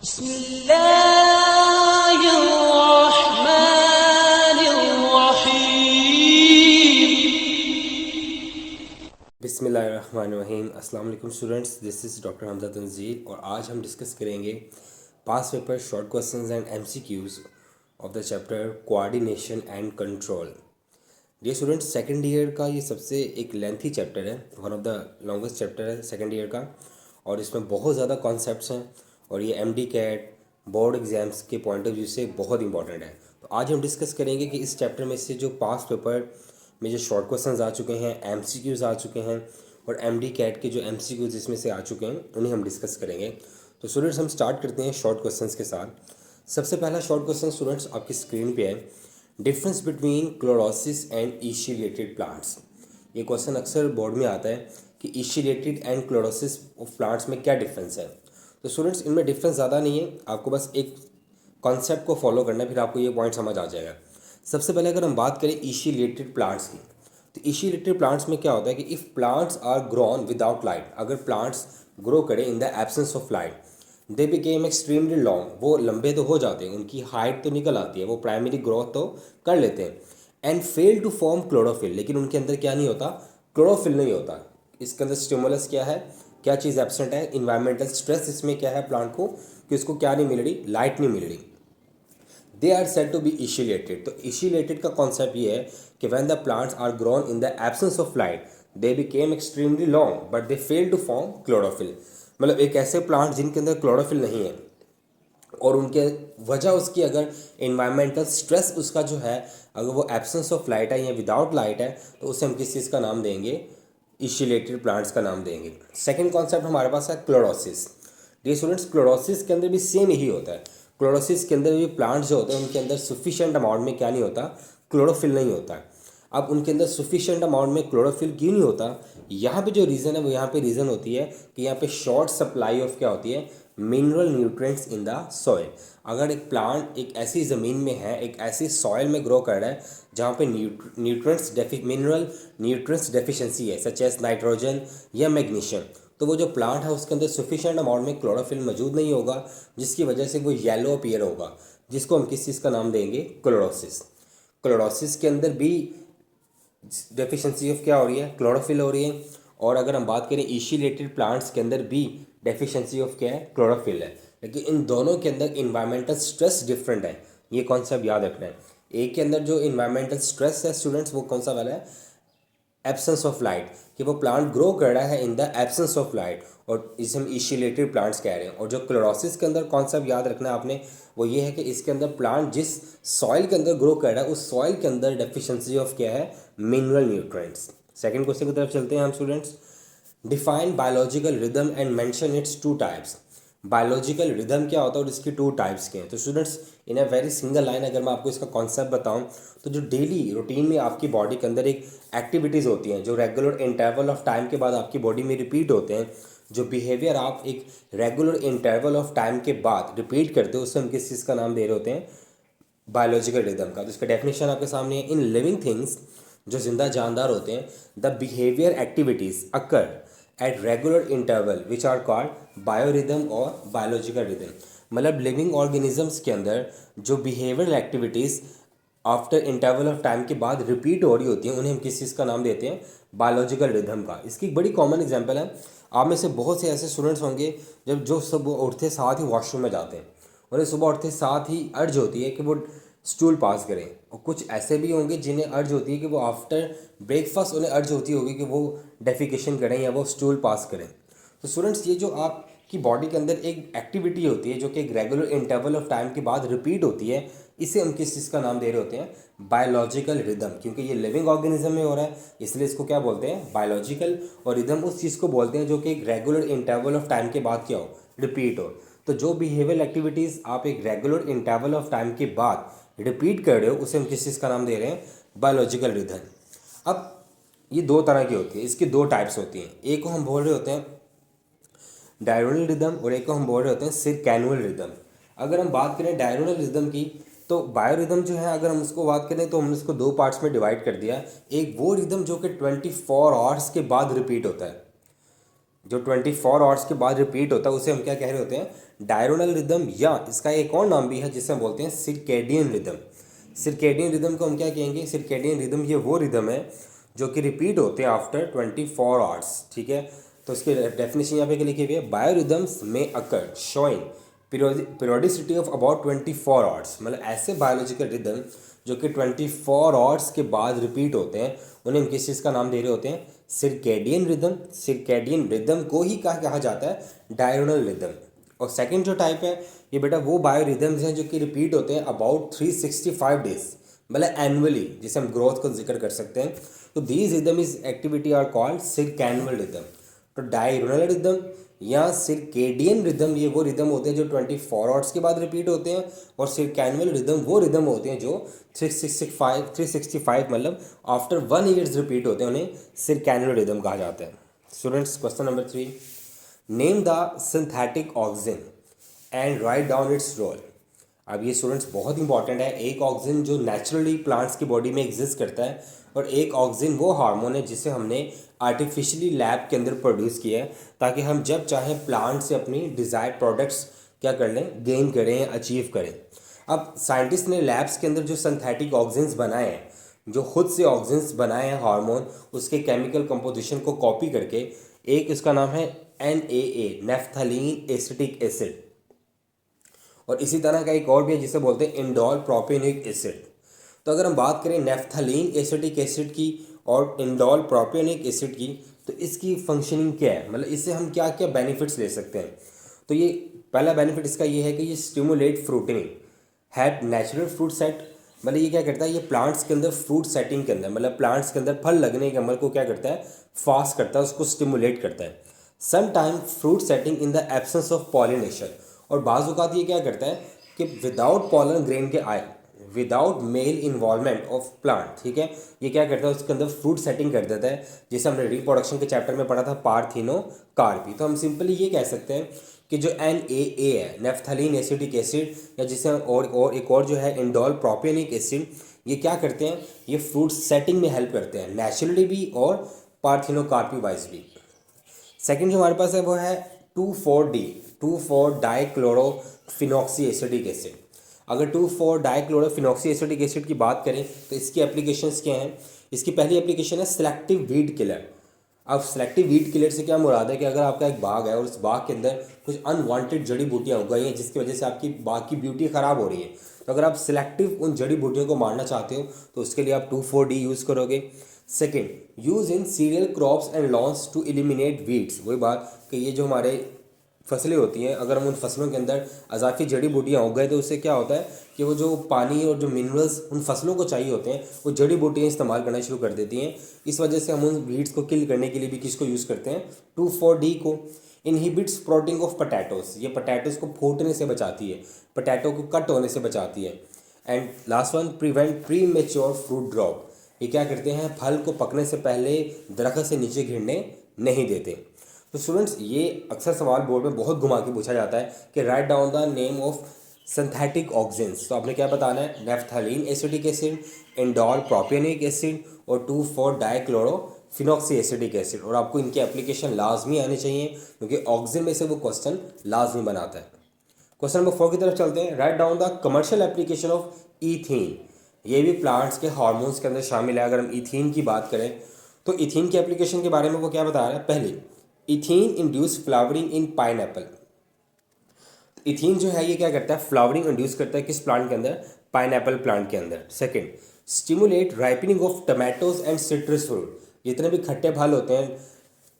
बिस्मिल्लाहिर्रहमानिर्रहीम। अस्सलाम वालेकुम students, this is doctor Hamza Tanzeel और आज हम डिस्कस करेंगे past paper short questions and MCQs of the chapter coordination and control. ये स्टूडेंट्स सेकंड ईयर का ये सबसे एक लेंथी चैप्टर है, one of the longest chapter है सेकंड ईयर का, और इसमें बहुत ज़्यादा कॉन्सेप्ट्स हैं और ये एमडी कैट बोर्ड एग्ज़ाम्स के पॉइंट ऑफ व्यू से बहुत इंपॉर्टेंट है। तो आज हम डिस्कस करेंगे कि इस चैप्टर में से जो पास पेपर में जो शॉर्ट क्वेश्चंस आ चुके हैं, एमसीक्यूज़ आ चुके हैं और एमडी कैट के जो एमसीक्यूज़ इसमें से आ चुके हैं उन्हें हम डिस्कस करेंगे। तो स्टूडेंट्स हम स्टार्ट करते हैं शॉर्ट क्वेश्चंस के साथ। सबसे पहला शॉर्ट क्वेश्चन स्टूडेंट्स आपकी स्क्रीन पे है, difference between chlorosis and etiolated plants. ये क्वेश्चन अक्सर बोर्ड में आता है कि etiolated and chlorosis of plants में क्या डिफरेंस है। तो स्टूडेंट्स इनमें डिफरेंस ज़्यादा नहीं है, आपको बस एक कॉन्सेप्ट को फॉलो करना है, फिर आपको ये पॉइंट समझ आ जाएगा। सबसे पहले अगर हम बात करें ईशिलिएटेड प्लांट्स की, तो ईशिलिएटेड प्लांट्स में क्या होता है कि if plants are grown without light, अगर प्लांट्स ग्रो करें in the absence of light, they became extremely long, वो लंबे तो हो जाते हैं, उनकी हाइट तो निकल आती है, वो प्राइमरी ग्रोथ तो कर लेते हैं, and fail to form chlorophyll, लेकिन उनके अंदर क्या नहीं होता, क्लोरोफिल नहीं होता। इसके अंदर स्टिमुलस क्या है, क्या चीज़ एब्सेंट है, इन्वायरमेंटल स्ट्रेस इसमें क्या है प्लांट को, कि उसको क्या नहीं मिल रही, लाइट नहीं मिल रही। They are said to be etiolated. तो ईशिलिएटेड का कॉन्सेप्ट ये है कि when the plants are grown in the absence of light they became extremely long but they fail to form chlorophyll. मतलब एक ऐसे प्लांट जिनके अंदर क्लोरोफिल नहीं है और उनके वजह उसकी अगर इन्वायरमेंटल स्ट्रेस उसका जो है, अगर वो एब्सेंस ऑफ लाइट है या विदाउट लाइट है, तो उसे हम किस चीज़ का नाम देंगे, ईशिलिएटेड प्लांट्स का नाम देंगे। सेकेंड कॉन्सेप्ट हमारे पास है क्लोरोसिस। ये स्टूडेंट्स क्लोरोसिस के अंदर भी सेम यही होता है। क्लोरोसिस के अंदर भी प्लांट्स जो होते हैं उनके अंदर सफिशिएंट अमाउंट में क्या नहीं होता, क्लोरोफिल नहीं होता है। अब उनके अंदर सफिशिएंट अमाउंट में क्लोरोफिल क्यों नहीं होता, यहाँ पे जो रीज़न है वो यहाँ पे रीज़न होती है कि यहाँ पे शॉर्ट सप्लाई ऑफ क्या होती है, mineral nutrients in the soil. अगर एक प्लांट एक ऐसी ज़मीन में है, एक ऐसी सॉइल में ग्रो कर रहा है जहाँ पे मिनरल न्यूट्रिएंट्स डेफिशिएंसी है, सच एज नाइट्रोजन या मैग्नीशियम, तो वो जो प्लांट है उसके अंदर सफिशिएंट अमाउंट में क्लोरोफिल मौजूद नहीं होगा, जिसकी वजह से वो येलो अपीयर होगा, जिसको हम किस चीज़ का नाम देंगे, क्लोरोसिस। क्लोरोसिस के अंदर भी डेफिशिएंसी ऑफ क्या हो रही है, क्लोरोफिल हो रही है। और अगर हम बात करें ईशिलिएटेड प्लांट्स के अंदर भी डेफिशिएंसी ऑफ क्या है, क्लोरोफिल है। लेकिन इन दोनों के अंदर इन्वायरमेंटल स्ट्रेस डिफरेंट है, ये कॉन्सेप्ट याद रखना है। एक के अंदर जो इन्वायरमेंटल स्ट्रेस है स्टूडेंट्स, वो कौन सा वाला है, एब्सेंस ऑफ लाइट, कि वो प्लांट ग्रो कर रहा है in the absence of light, और इसे हम ईशिलिएटेड प्लांट्स कह रहे हैं। और जो क्लोरोसिस के अंदर कॉन्सेप्ट याद रखना है आपने, वो ये है कि इसके अंदर प्लांट जिस सॉइल के अंदर ग्रो कर रहा है उस सॉइल के अंदर डेफिशिएंसी ऑफ क्या है, मिनरल न्यूट्रिएंट्स। सेकंड क्वेश्चन की तरफ चलते हैं हम students. Define biological rhythm and mention it's two types. Biological rhythm क्या होता है और इसकी टू टाइप्स के हैं। तो students in a very single line अगर मैं आपको इसका कॉन्सेप्ट बताऊं, तो जो डेली रूटीन में आपकी बॉडी के अंदर एक एक्टिविटीज़ होती हैं जो रेगुलर इंटरवल ऑफ टाइम के बाद आपकी बॉडी में रिपीट होते हैं, जो बिहेवियर आप एक रेगुलर इंटरवल ऑफ टाइम के बाद रिपीट करते हो, उससे हम किस चीज़ का नाम दे रहे होते हैं, बायोलॉजिकल रिदम का। तो इसका डेफिनेशन आपके सामने है, इन लिविंग थिंग्स, जो जिंदा जानदार होते हैं, the behaviour activities occur at regular interval which are called biorhythm और बायोलॉजिकल रिदम। मतलब लिविंग ऑर्गेनिजम्स के अंदर जो behavioural activities after interval of time के बाद रिपीट हो रही होती हैं, उन्हें हम किस चीज़ का नाम देते हैं, बायोलॉजिकल रिदम का। इसकी एक बड़ी कॉमन एग्जांपल है, आप में से बहुत से ऐसे स्टूडेंट्स होंगे जब जो सब उठते साथ ही वॉशरूम में जाते हैं, उन्हें सुबह उठते साथ ही अर्ज होती है कि वो स्टूल पास करें, और कुछ ऐसे भी होंगे जिन्हें अर्ज होती है कि वो आफ्टर ब्रेकफास्ट उन्हें अर्ज होती होगी कि वो डेफिकेशन करें या वो स्टूल पास करें। तो स्टूडेंट्स ये जो आपकी बॉडी के अंदर एक एक्टिविटी होती है जो कि एक रेगुलर इंटरवल ऑफ टाइम के बाद रिपीट होती है, इसे हम किस चीज़ का नाम दे रहे होते हैं, बायोलॉजिकल रिदम। क्योंकि ये लिविंग ऑर्गेनिज्म में हो रहा है इसलिए इसको क्या बोलते हैं, बायोलॉजिकल। और रिदम उस चीज़ को बोलते हैं जो कि एक रेगुलर इंटरवल ऑफ टाइम के बाद क्या हो, रिपीट हो। तो जो बिहेवियल एक्टिविटीज़ आप एक रेगुलर इंटरवल ऑफ टाइम के बाद रिपीट कर रहे हो, उसे हम किस चीज़ का नाम दे रहे हैं, बायोलॉजिकल रिदम। अब ये दो तरह की होती है, इसकी दो टाइप्स होती हैं। एक को हम बोल रहे होते हैं डायरोनल रिदम और एक को हम बोल रहे होते हैं सिरकैनुअल रिदम। अगर हम बात करें डायरोनल रिदम की, तो बायोरिदम जो है अगर हम उसको बात करें तो हमने इसको दो पार्ट्स में डिवाइड कर दिया। एक वो रिदम जो कि 24 आवर्स के बाद रिपीट होता है, जो 24 आवर्स के बाद रिपीट होता है, उसे हम क्या कह रहे होते हैं, डायरोनल रिदम, या इसका एक और नाम भी है जिसे हम बोलते हैं सिरकेडियन रिदम। सिरकेडियन रिदम को हम क्या कहेंगे? सिरकेडियन रिदम ये वो रिदम है जो कि रिपीट होते हैं आफ्टर 24 आवर्स। ठीक है, तो इसके डेफिनेशन यहाँ पे लिखी हुई है, बायोरिदम्स में occur showing periodicity of about 24 hours. मतलब ऐसे बायोलॉजिकल रिदम जो कि 24 आवर्स के बाद रिपीट होते हैं, उन्हें हम किस चीज़ का नाम दे रहे होते हैं? Circadian rhythm. सिरकेडियन रिदम को ही कहा जाता है डायरोनल रिदम। और सेकंड जो टाइप है, ये बेटा वो बायो रिदम्स हैं जो कि रिपीट होते हैं अबाउट 365 डेज, मतलब एनुअली, जिसे हम ग्रोथ का जिक्र कर सकते हैं। तो these rhythm is activity are called circannual rhythm. तो डायरोनल रिदम या सिरकेडियन रिदम ये वो रिदम होते हैं जो 24 आवर्स के बाद रिपीट होते हैं, और सिरकैनुअल रिदम वो रिदम होते हैं जो 365 मतलब आफ्टर 1 ईयर्स रिपीट होते हैं, उन्हें सिरकैनुअल रिदम कहा जाता है। Students, question number 3, name the synthetic oxygen and write down its role. अब ये स्टूडेंट्स बहुत इंपॉर्टेंट है। एक ऑक्सीजन जो नेचुरली प्लांट्स की बॉडी में एग्जिस्ट करता है, और एक ऑक्सीजन वो हार्मोन है जिसे हमने आर्टिफिशियली लैब के अंदर प्रोड्यूस किया है, ताकि हम जब चाहें प्लांट से अपनी डिज़ायर्ड प्रोडक्ट्स क्या कर लें, गेन करें, अचीव करें। अब साइंटिस्ट ने लैब्स के अंदर जो सिंथेटिक ऑक्सीजन्स बनाए हैं, जो खुद से ऑक्सीजन्स बनाए हैं हार्मोन, उसके केमिकल कंपोजिशन को कॉपी करके, एक इसका नाम है NAA, नेफ्थलीन एसिटिक एसिड, और इसी तरह का एक और भी है जिसे बोलते हैं इंडोल प्रोपियोनिक एसिड। तो अगर हम बात करें नेफ्थलीन एसिटिक एसिड की और इंडोल प्रोपियोनिक एसिड की, तो इसकी फंक्शनिंग क्या है, मतलब इससे हम क्या क्या बेनिफिट्स ले सकते हैं? तो ये पहला बेनिफिट इसका ये है कि ये stimulate fruiting, had natural fruit set. मतलब ये क्या करता है, ये प्लांट्स के अंदर फ्रूट सेटिंग के अंदर, मतलब प्लांट्स के अंदर फल लगने के अमल को क्या करता है, फास्ट करता है, उसको स्टिमुलेट करता है। Some time fruit setting in the absence of pollination, और बाज़ औक़ात ये क्या करता है कि विदाउट पॉलन ग्रेन के आए, without male involvement of plant, ठीक है, ये क्या करता है, उसके अंदर फ्रूट सेटिंग कर देता है, जिसे हमने रिप्रोडक्शन के चैप्टर में पढ़ा था, पार्थिनोकार्पी। तो हम सिंपली ये कह सकते हैं कि जो NAA है, नेफ्थलीन एसिटिक एसिड, या जिसे और एक और जो है इंडोल प्रोपियोनिक एसिड, ये क्या करते हैं, ये फ्रूट सेटिंग में हेल्प करते हैं, नेचुरली भी और पार्थिनोकार्पी वाइज भी। सेकंड जो हमारे पास है वो है 2,4-D डाइक्लोरोफिनॉक्सी एसिटिक एसिड। अगर 2,4-डाइक्लोरोफिनॉक्सी एसिटिक एसिड की बात करें तो इसकी एप्लीकेशंस क्या हैं? इसकी पहली एप्लीकेशन है सिलेक्टिव वीड किलर। अब सिलेक्टिव वीड किलर से क्या मुराद है कि अगर आपका एक बाग है और उस बाग के अंदर कुछ अनवांटेड जड़ी बूटियाँ उग गई हैं जिसकी वजह से आपकी बाग की ब्यूटी ख़राब हो रही है, तो अगर आप सिलेक्टिव उन जड़ी बूटियों को मारना चाहते हो तो उसके लिए आप 2,4-D यूज़ करोगे। Second, use in cereal crops and lawns to eliminate weeds. वही बात कि ये जो हमारे फसलें होती हैं, अगर हम उन फसलों के अंदर अजाफी जड़ी बूटियाँ उग गए तो उससे क्या होता है कि वो जो पानी और जो मिनरल्स उन फसलों को चाहिए होते हैं वो जड़ी बूटियाँ इस्तेमाल करना शुरू कर देती हैं। इस वजह से हम उन वीड्स को किल करने के लिए भी किसको यूज़ करते हैं, 2,4-D को। इनहिबिट्स स्प्राउटिंग ऑफ पोटैटोस, ये पोटैटोस को फूटने से बचाती है, पोटैटो को कट होने से बचाती है। And last one, prevent pre mature fruit drop, ये क्या करते हैं, फल को पकने से पहले दरख्त से नीचे गिरने नहीं देते। तो स्टूडेंट्स, ये अक्सर सवाल बोर्ड में बहुत घुमा के पूछा जाता है कि right down the name of synthetic oxygens. तो आपने क्या बताना है, naphthalene acetic acid, indole propionic acid और 2,4-डाइक्लोरोफिनॉक्सी एसिटिक एसिड, और आपको इनके एप्लीकेशन लाजमी आने चाहिए क्योंकि ऑक्सीजन में से वो क्वेश्चन लाजमी बनाता है। क्वेश्चन नंबर 4 की तरफ चलते हैं। Right down the commercial application of ethene. ये भी प्लांट्स के हार्मोन्स के अंदर शामिल है। अगर हम ईथीन की बात करें तो ईथीन की एप्लीकेशन के बारे में वो क्या बता रहा है, पहले इथीन इंड्यूस फ्लावरिंग इन पाइनएप्पल। इथीन जो है ये क्या करता है, फ्लावरिंग इंड्यूस करता है किस प्लांट के अंदर, पाइनएप्पल प्लांट के अंदर। Second, stimulate ripening of tomatoes and citrus fruit. जितने भी खट्टे फल होते हैं,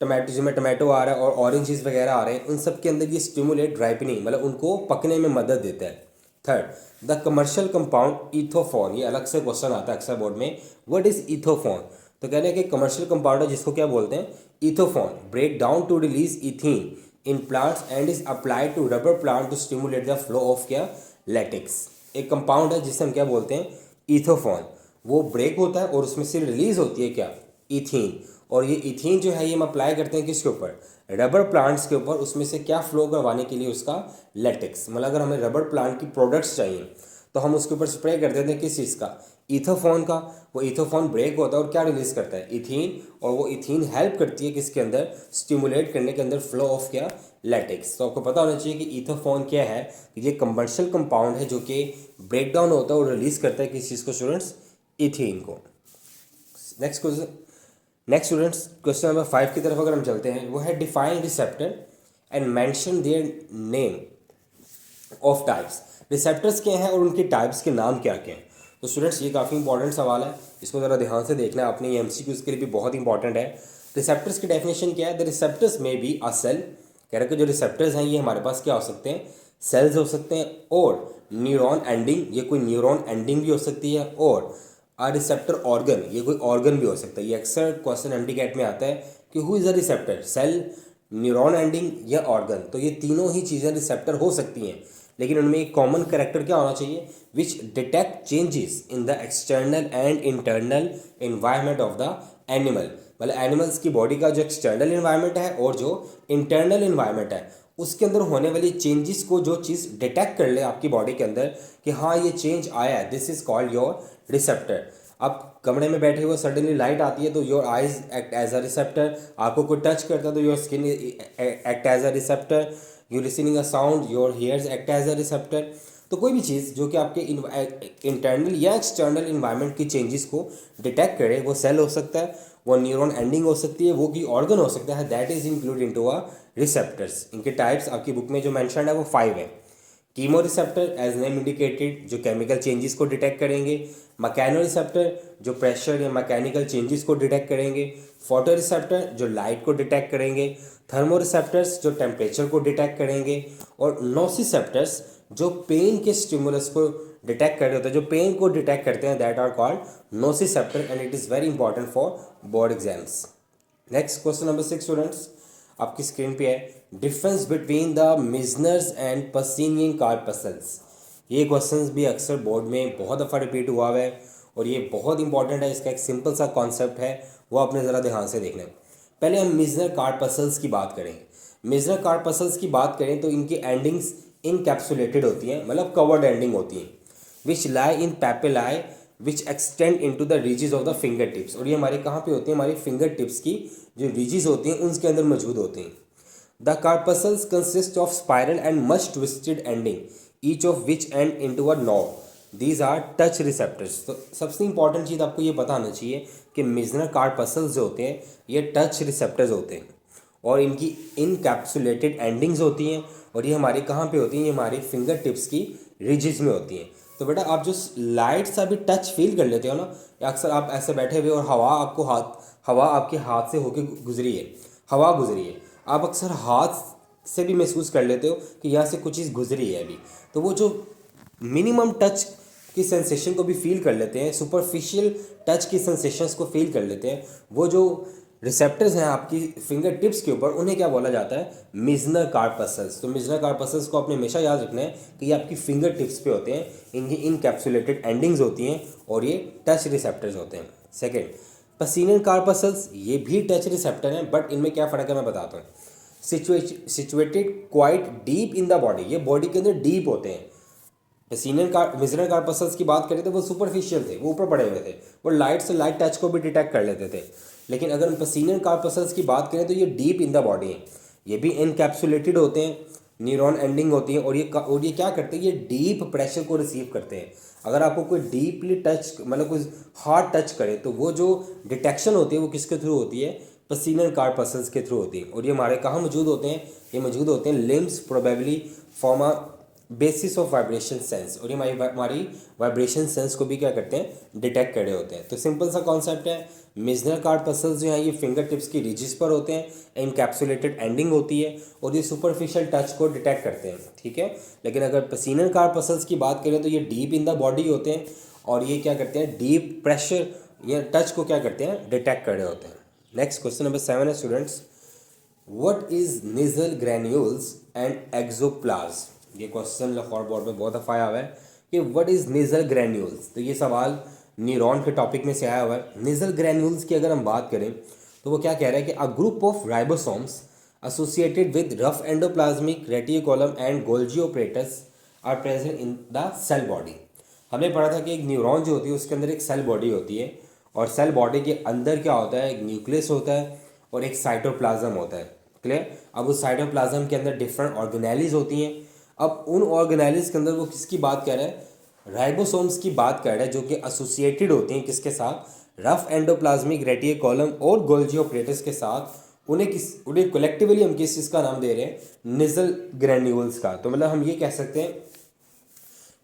टमाटो जिसमें टमाटो आ रहा है और ऑरेंजेस वगैरह आ रहे हैं, उन सब के अंदर ये स्टिमुलेट राइपनिंग मतलब उनको पकने में मदद देता है। Third, the commercial compound ethephon. ये अलग से क्वेश्चन आता है अक्सर बोर्ड में, व्हाट इज इथोफॉन? तो कहने कि कमर्शियल कंपाउंड है जिसको क्या बोलते हैं, ethephon. Break down to release ethene in plants and is applied to rubber plant to stimulate the flow of क्या, लैटेक्स। एक कंपाउंड है जिसे हम क्या बोलते हैं, इथोफॉन। वो ब्रेक होता है और उसमें से रिलीज होती है क्या, इथीन। और ये इथीन जो है ये हम अप्लाई करते हैं किसके ऊपर, रबर प्लांट्स के ऊपर। उसमें से क्या फ्लो करवाने के लिए, उसका लैटेक्स। मतलब अगर हमें रबर प्लांट की प्रोडक्ट्स चाहिए तो हम उसके ऊपर स्प्रे कर देते हैं किस चीज़ का, ईथोफॉन का, वो ईथोफॉन ब्रेक होता है और क्या रिलीज करता है, इथीन, और वो इथीन हेल्प करती है किसके अंदर, स्टिमुलेट करने के अंदर फ्लो ऑफ क्या, लैटेक्स। तो आपको पता होना चाहिए कि ईथोफॉन क्या है, ये कंबंशन कंपाउंड है जो कि ब्रेक डाउन होता है और रिलीज करता है किस चीज़ को स्टूडेंट्स, इथीन को। Next question, next students question number 5 की तरफ अगर हम चलते हैं, वो है define receptor and mention their name of types. Receptors क्या हैं और उनके टाइप्स के नाम क्या क्या हैं। तो स्टूडेंट्स ये काफ़ी इंपॉर्टेंट सवाल है, इसको ज़रा ध्यान से देखना है आपने, ये एमसीक्यूज़ के लिए भी बहुत इंपॉर्टेंट है। रिसेप्टर्स की डेफिनेशन क्या है, द रिसेप्टर्स में बी अ सेल, कह रहे कि जो रिसेप्टर्स हैं ये हमारे पास क्या हो सकते हैं, सेल्स हो सकते हैं, और न्यूरॉन एंडिंग, ये कोई न्यूरॉन एंडिंग भी हो सकती है, और अ रिसेप्टर ऑर्गन, ये कोई ऑर्गन भी हो सकता है। ये अक्सर क्वेश्चन एमडीकैट में आता है कि who is a receptor, cell, neuron ending या ऑर्गन। तो ये तीनों ही चीज़ें रिसेप्टर हो सकती हैं, लेकिन उनमें एक कॉमन करेक्टर क्या होना चाहिए, विच detect changes in the external and internal environment of the animal. मतलब एनिमल्स की बॉडी का जो एक्सटर्नल इन्वायरमेंट है और जो इंटरनल इन्वायरमेंट है उसके अंदर होने वाली चेंजेस को जो चीज़ डिटेक्ट कर ले आपकी बॉडी के अंदर कि हाँ ये चेंज आया है, this is called your receptor. आप कमरे में बैठे हुए सडनली लाइट आती है तो your eyes act as a receptor, आपको कोई टच करता है तो your skin act as a receptor, you listening a sound, your hairs act as a receptor. तो कोई भी चीज़ जो कि आपके इंटरनल या एक्सटर्नल इन्वायरमेंट की चेंजेस को डिटेक्ट करे, वो सेल हो सकता है, वो न्यूरॉन एंडिंग हो सकती है, वो की ऑर्गन हो सकता है, that is include into a receptors. इनके टाइप्स आपकी बुक में जो मैंशन है वो 5 है। Chemoreceptor as name indicated जो केमिकल चेंजेस को डिटेक्ट करेंगे, मैकेनो रिसेप्टर जो प्रेशर या मैकेनिकल चेंजेस को डिटेक्ट करेंगे, फोटो रिसेप्टर जो लाइट को डिटेक्ट करेंगे, थर्मो रिसेप्टर्स जो टेम्परेचर को डिटेक्ट करेंगे, और नोसिसेप्टर्स जो पेन के स्टिमुलस को डिटेक्ट कर रहे होते हैं, जो पेन को डिटेक्ट करते हैं, that are called nociceptor and it is very important for board exams. Next question number 6 students आपकी स्क्रीन पे है, difference between the Meissner's and Pacinian corpuscles. ये क्वेश्चंस भी अक्सर बोर्ड में बहुत दफ़ा रिपीट हुआ है और ये बहुत इंपॉर्टेंट है। इसका एक सिंपल सा कॉन्सेप्ट है, वो आपने ज़रा ध्यान से देखना है। पहले हम मिजनर कार्पसल्स की बात करें। मिजनर कार्पसल्स की बात करें तो इनकी एंडिंग्स इनकैप्सुलेटेड होती हैं, मतलब कवर्ड एंडिंग होती हैं, which lie in papillae which extend into the ridges of the finger tips. और ये हमारे कहाँ पे होती है, हमारी फिंगर टिप्स की जो रीजेस होती हैं उनके अंदर मौजूद होती हैं। The corpuscles consist of spiral and much twisted ending, each of which end into a knob, these are touch receptors. तो सबसे इंपॉर्टेंट चीज़ आपको ये पता होना चाहिए कि मिजनर कार्पसल्स जो होते हैं ये टच रिसेप्टर्स होते हैं और इनकी इनकैप्सुलेटेड एंडिंग्स होती हैं, और ये हमारे कहाँ पे होती हैं, ये हमारी फिंगर टिप्स की रिजेस में होती हैं। तो बेटा आप जो लाइट सा भी टच फील कर लेते हो ना, या अक्सर आप ऐसे बैठे हुए और हवा आपके हाथ से होके गुजरी है, हवा गुजरी है, आप अक्सर हाथ से भी महसूस कर लेते हो कि यहाँ से कुछ चीज़ गुजरी है अभी। तो वो जो मिनिमम टच की सेंसेशन को भी फील कर लेते हैं, सुपरफिशियल टच की सेंसेशंस को फील कर लेते हैं, वो जो रिसेप्टर्स हैं आपकी फिंगर टिप्स के ऊपर, उन्हें क्या बोला जाता है, मिजनर कार्पसल्स। तो मिजनर कार्पसल्स को आपने हमेशा याद रखना है कि ये आपकी फिंगर टिप्स पे होते हैं, इनकी इनकैप्सुलेटेड एंडिंग्स होती हैं और ये टच रिसेप्टर्स होते हैं। सेकेंड, पसीनन कार्पसल्स, ये भी टच रिसेप्टर हैं, बट इनमें क्या फ़र्क है मैं बताता हूँ। Situated quite deep in the body, ये बॉडी के अंदर डीप होते हैं। मिजनर कार्पसल्स की बात करें तो वो सुपरफिशियल थे, वो ऊपर पड़े हुए थे, वो लाइट से लाइट टच को भी डिटेक्ट कर लेते थे। लेकिन अगर हम पसीनन कार्पसल्स की बात करें तो ये डीप इन द बॉडी है, ये भी इनकैप्सुलेटेड होते हैं, न्यूरॉन एंडिंग होती है, और ये क्या करते हैं, ये डीप प्रेशर को रिसीव करते हैं। अगर आपको कोई डीपली टच, मतलब कोई हार्ड टच करे, तो वो जो डिटेक्शन होती है वो किसके थ्रू होती है, पसीनन कार्पसल्स के थ्रू होती है। और ये हमारे कहाँ मौजूद होते हैं, ये मौजूद होते हैं limbs, probably form a basis of vibration sense, और ये हमारी वाइब्रेशन सेंस को भी क्या करते हैं, डिटेक्ट कर रहे होते हैं। तो सिंपल सा कॉन्सेप्ट है, मिजनर कार्पसल्स जो हैं ये फिंगर टिप्स की रिजिस पर होते हैं, इनकैप्सुलेटेड एंडिंग होती है और ये सुपरफिशियल टच को डिटेक्ट करते हैं, ठीक है। लेकिन अगर पसीनन कार्पसल्स की बात करें तो ये डीप इन द बॉडी होते हैं और ये क्या करते हैं, डीप प्रेशर या टच को क्या करते हैं, डिटेक्ट कर रहे होते हैं। नेक्स्ट क्वेश्चन नंबर 7 है students, what is nasal granules and axoplasm. ये क्वेश्चन लाहौर बोर्ड में बहुत दफ़ा आया हुआ है कि व्हाट इज़ नेजल ग्रैन्यूल्स। तो ये सवाल न्यूरॉन के टॉपिक में से आया हुआ है। नेजल ग्रैन्यूल्स की अगर हम बात करें तो वो क्या कह रहा है कि a group of ribosomes associated with rough endoplasmic reticulum and Golgi apparatus are present in the cell body. हमने पढ़ा था कि एक न्यूरॉन जो होती है उसके अंदर एक सेल बॉडी होती है, और सेल बॉडी के अंदर क्या होता है, एक न्यूक्लियस होता है और एक साइटोप्लाज्म होता है। क्लियर। अब उस साइटोप्लाज्म के अंदर डिफरेंट ऑर्गेनेलिज होती हैं। अब उन ऑर्गेनेलिज के अंदर वो किसकी बात कर रहा है, राइबोसोम्स की बात कर रहा है, जो कि एसोसिएटेड होती हैं किसके साथ, रफ एंडोप्लाज्मिक रेटिकुलम और गोल्जी ऑपरेटस के साथ। उन्हें कलेक्टिवली हम किस चीज़ का नाम दे रहे हैं, निजल ग्रैन्यूल्स का। तो मतलब हम ये कह सकते हैं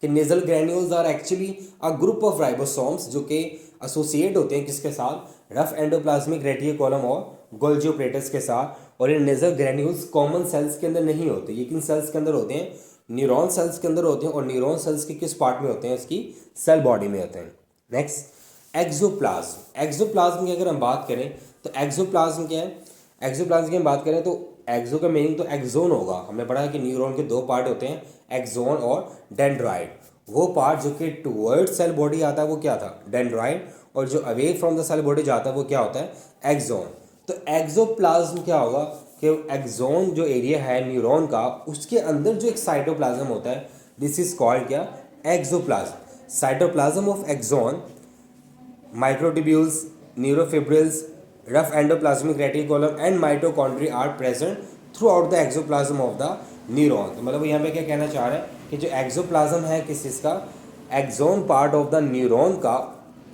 कि nasal granules are actually a group of ribosomes जो कि एसोसिएट होते हैं किसके साथ, रफ एंडोप्लाज्मिक रेटिकुलम और गोल्जी ऑपरेटस के साथ। और ये नेजल ग्रैन्यूल्स कॉमन सेल्स के अंदर नहीं होते, ये किन सेल्स के अंदर होते हैं, न्यूरॉन सेल्स के अंदर होते हैं। और न्यूरॉन सेल्स के किस पार्ट में होते हैं, उसकी सेल बॉडी में होते हैं। Next, axoplasm. एक्सोप्लाज्म की अगर हम बात करें तो एक्सोप्लाज्म क्या है, एक्सोप्लाज्म की हम बात करें तो एक्सो का मीनिंग तो एक्सोन होगा। हमने पढ़ा है कि न्यूरॉन के दो पार्ट होते हैं, एक्सोन और डेंड्राइट। वो पार्ट जो कि टुवर्ड सेल बॉडी आता है वो क्या था, डेंड्राइट, और जो away from the cell body जाता है वो क्या होता है, एक्सोन। तो एक्सोप्लाज्म क्या होगा कि एक्सोन जो एरिया है न्यूरॉन का, उसके अंदर जो एक साइटोप्लाज्म होता है, दिस इज कॉल्ड क्या, axoplasm. Cytoplasm of axon, microtubules, neurofibrils, rough endoplasmic reticulum and mitochondria are present throughout the exoplasm of the neuron। तो मतलब यहाँ पे क्या कहना चाह रहे हैं कि जो एक्सोप्लाज्म है किस चीज़ का, axon part of the neuron का,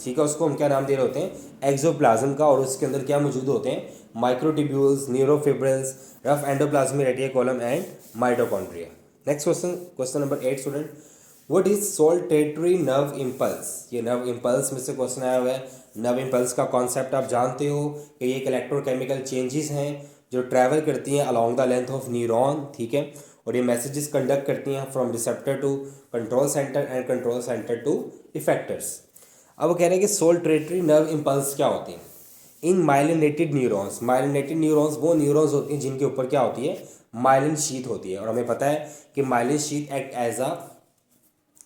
ठीक है, उसको हम क्या नाम दे रहे होते हैं, एक्सोप्लाज्म का। और उसके अंदर क्या मौजूद होते हैं, microtubules, neurofibrils, rough endoplasmic reticulum and mitochondria. Next question, question number 8 student, what is saltatory nerve impulse. ये नर्व इम्पल्स में से क्वेश्चन आया हुआ है। नर्व इम्पल्स का कॉन्सेप्ट आप जानते हो कि ये एक इलेक्ट्रोकेमिकल चेंजेस हैं जो ट्रैवल करती हैं along the length of neuron, ठीक है, और ये मैसेजेस कंडक्ट करती हैं from receptor to control centre and control centre to effectors. अब वो कह रहे हैं कि सोल्टेटरी नर्व इम्पल्स क्या होती हैं in myelinated neurons. Myelinated neurons वो न्यूरॉन्स होती हैं जिनके ऊपर क्या होती है, माइलिन शीथ होती है। और हमें पता है कि माइलिन शीथ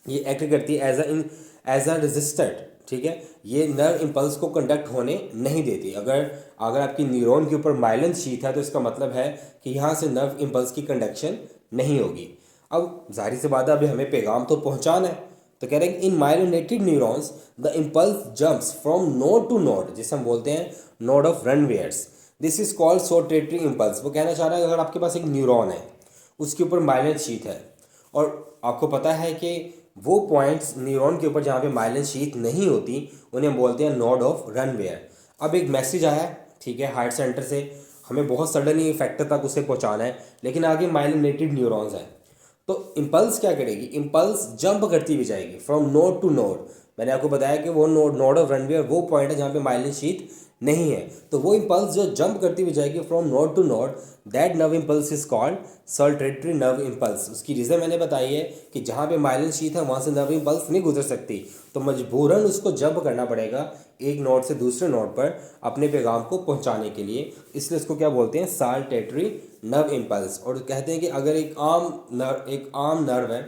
एक्ट करती है एज अ रजिस्टर, ठीक है, ये नर्व इम्पल्स को कंडक्ट होने नहीं देती। अगर अगर आपकी न्यूरॉन के ऊपर माइलिन शीथ है तो इसका मतलब है कि यहाँ से नर्व इम्पल्स की कंडक्शन नहीं होगी। अब जाहिर सी बात है अभी हमें पैगाम तो पहुँचाना है, तो कह रहे हैं in myelinated neurons the impulse jumps from node to node, जिसे हम बोलते हैं node of Ranvier's, this is called saltatory impulse. वो कहना चाह रहा है अगर आपके पास एक न्यूरॉन है, उसके ऊपर माइलिन शीथ है, और आपको पता है कि वो पॉइंट्स न्यूरॉन के ऊपर जहाँ पे माइलिन शीथ नहीं होती उन्हें हम बोलते हैं नोड ऑफ रनवेयर। अब एक मैसेज आया है, ठीक है, हार्ट सेंटर से, हमें बहुत सडनली इफेक्टर तक उसे पहुँचाना है, लेकिन आगे माइलिनेटेड न्यूरॉन्स हैं। तो इम्पल्स क्या करेगी, इम्पल्स जंप करती हुई जाएगी फ्रॉम नोड टू नोड। मैंने आपको बताया कि वो नोड ऑफ रनवेयर वो पॉइंट है जहाँ पे माइलिन शीथ नहीं है। तो वो इम्पल्स जो जंप करती हुई जाएगी from node to node, that nerve impulse is called saltatory nerve impulse. उसकी रीज़न मैंने बताई है कि जहाँ पे माइलिन शीथ है वहाँ से नर्व इम्पल्स नहीं गुजर सकती, तो मजबूरन उसको जंप करना पड़ेगा एक नोड से दूसरे नोड पर अपने पैगाम को पहुँचाने के लिए। इसलिए इसको क्या बोलते हैं, सोल्टेटरी नर्व इम्पल्स। और कहते हैं कि अगर एक आम नर्व है,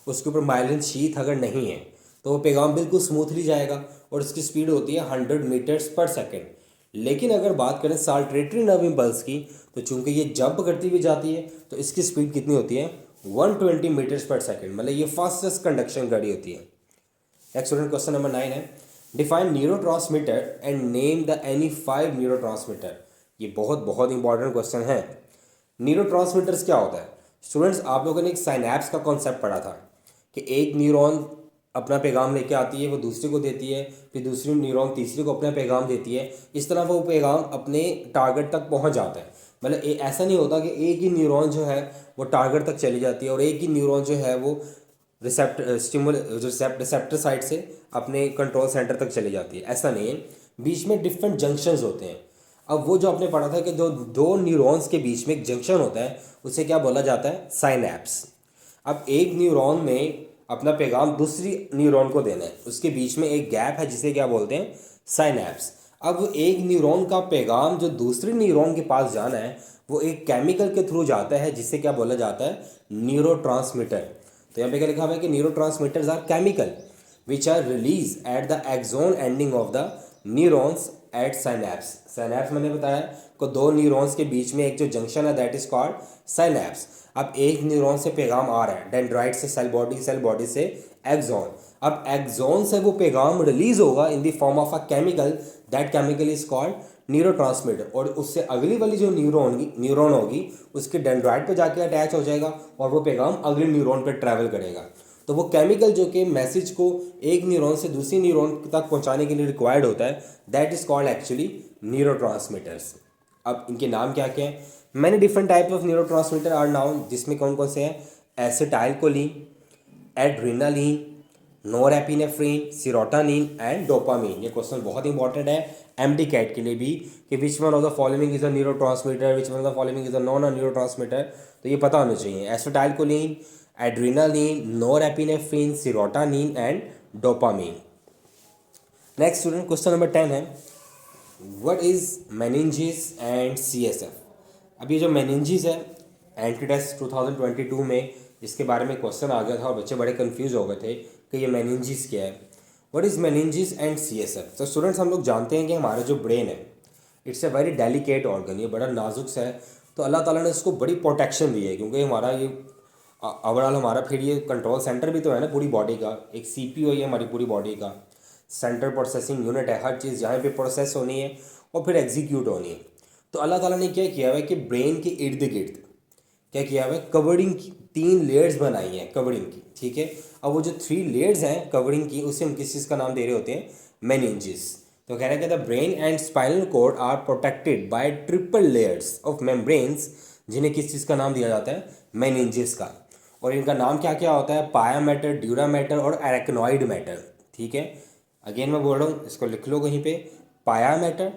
उसके ऊपर माइलिन शीथ अगर नहीं है तो वो पैगाम बिल्कुल स्मूथली जाएगा और उसकी स्पीड होती है 100 मीटर्स पर सेकेंड। लेकिन अगर बात करें सोल्टेटरी नर्व इम्पल्स की, तो चूंकि ये जंप करती हुई जाती है तो इसकी स्पीड कितनी होती है, 120 मीटर्स पर सेकेंड, मतलब ये फास्टेस्ट कंडक्शन गाड़ी होती है। नेक्स्ट स्टूडेंट, क्वेश्चन नंबर 9 है, define neurotransmitter and name the any 5 neurotransmitter. ये बहुत बहुत इंपॉर्टेंट क्वेश्चन है। न्यूरोट्रांसमीटर्स क्या होता है स्टूडेंट्स, आप लोगों ने एक साइनैप्स का कॉन्सेप्ट पढ़ा था कि एक न्यूरॉन अपना पैगाम लेके आती है, वो दूसरे को देती है, फिर दूसरी न्यूरॉन तीसरे को अपना पैगाम देती है, इस तरह वो पैगाम अपने टारगेट तक पहुंच जाता है। मतलब ऐसा नहीं होता कि एक ही न्यूरॉन जो है वो टारगेट तक चली जाती है और एक ही न्यूरॉन जो है वो रिसेप्टर साइड से अपने कंट्रोल सेंटर तक चली जाती है, ऐसा नहीं है। बीच में डिफरेंट जंक्शंस होते हैं। अब वो जो आपने पढ़ा था कि जो दो न्यूरॉन्स के बीच में एक जंक्शन होता है उसे क्या बोला जाता है, साइनैप्स। अब एक न्यूरॉन ने अपना पैगाम दूसरी न्यूरॉन को देना है, उसके बीच में एक गैप है जिसे क्या बोलते हैं, साइनैप्स। अब एक न्यूरॉन का पैगाम जो दूसरे न्यूरॉन के पास जाना है वो एक केमिकल के थ्रू जाता है जिसे क्या बोला जाता है, न्यूरोट्रांसमीटर। तो यहाँ पे क्या लिखा हुआ है कि neurotransmitters are chemical which are release at the axon ending of the neurons at synapse. Synapse मैंने बताया को दो न्यूरॉन्स के बीच में एक जो जंक्शन है दैट इज कॉल्ड साइनैप्स। अब एक न्यूरॉन से पैगाम आ रहा है डेंड्राइट से सेल बॉडी से एक्सॉन। अब एक्सॉन से वो पैगाम रिलीज होगा in the form of a chemical, that chemical is called neurotransmitter, और उससे अगली वाली जो न्यूरॉन होगी उसके डेंड्राइट पे जाके अटैच हो जाएगा और वो पैगाम अगले न्यूरॉन पे ट्रैवल करेगा। तो वो केमिकल जो कि मैसेज को एक न्यूरॉन से दूसरी न्यूरॉन तक पहुंचाने के लिए रिक्वायर्ड होता है, that is called actually neurotransmitters. अब इनके नाम क्या क्या हैं? Many different type of neurotransmitter are known, जिसमें कौन कौन से हैं? Acetylcholine, adrenaline, norepinephrine, serotonin and dopamine. ये क्वेश्चन बहुत इंपॉर्टेंट है एमडी कैट के लिए भी, कि which one of the following is a neurotransmitter, which one of the following is a non neurotransmitter, तो ये पता होना चाहिए। Acetylcholine, adrenaline, norepinephrine, serotonin and dopamine. Next student, question number 10 है, what is meninges and CSF. अब ये जो meninges है, एंट्री टेस्ट 2022 में इसके बारे में क्वेश्चन आ गया था और बच्चे बड़े कंफ्यूज हो गए थे कि ये मेनिंजिस क्या है। What is meninges and CSF. तो स्टूडेंट्स, हम लोग जानते हैं कि हमारा जो ब्रेन है, it's a very delicate organ, ये बड़ा नाजुक सा है। तो अल्लाह ताला ने इसको बड़ी प्रोटेक्शन दी है, क्योंकि हमारा ये ओवरऑल हमारा फिर ये कंट्रोल सेंटर भी तो है ना पूरी बॉडी का, एक सीपीयू है हमारी पूरी बॉडी का, सेंट्रल प्रोसेसिंग यूनिट है, हर चीज़ जहाँ पे प्रोसेस होनी है और फिर एग्जीक्यूट होनी है। तो अल्लाह ताला ने क्या किया हुआ है कि ब्रेन के इर्द गिर्द क्या किया हुआ है, कवरिंग की 3 लेयर्स बनाई हैं कवरिंग की, ठीक है। अब वो जो 3 लेयर्स हैं कवरिंग की, उससे हम किस चीज़ का नाम दे रहे होते हैं? मेनिंजिस। तो कह रहे हैं कि the brain and spinal cord are protected by triple layers of membranes, जिन्हें किस चीज़ का नाम दिया जाता है? मेनिंजिस का। और इनका नाम क्या क्या होता है? पाया मैटर, ड्यूरा मैटर और एरेक्नॉइड मैटर, ठीक है। अगेन मैं बोल रहा हूँ, इसको लिख लो कहीं पे, पाया matter,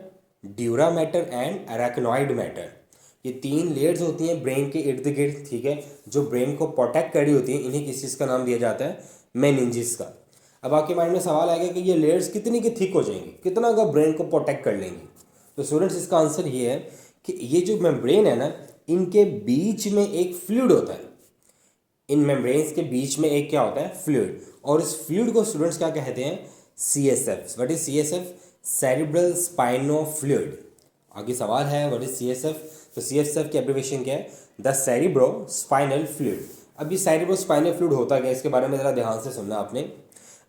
dura mater and arachnoid matter. ये 3 लेयर्स होती हैं ब्रेन के इर्द गिर्द, ठीक है, जो ब्रेन को प्रोटेक्ट कर रही होती हैं। इन्हीं किस चीज़ का नाम दिया जाता है? मेनिंजिस का। अब आपके माइंड में सवाल आएगा कि ये लेयर्स कितनी की थिक हो जाएंगी, कितना का ब्रेन को प्रोटेक्ट कर लेंगी। तो स्टूडेंट्स, इसका आंसर ये है कि ये जो मेम्ब्रेन है ना, इनके बीच में एक फ्लूइड होता है। इन मेम्ब्रेन्स के बीच में एक क्या होता है? फ्लूइड। और इस फ्लूइड को स्टूडेंट्स क्या कहते हैं? CSF। What is CSF? Cerebral स्पाइनो fluid. आगे सवाल है, व्हाट इज CSF? तो CSF की एब्रिविएशन क्या है? The cerebro spinal fluid. अब ये सेरिब्रो स्पाइनल फ्लूइड होता क्या है, इसके बारे में ज़रा ध्यान से सुनना आपने।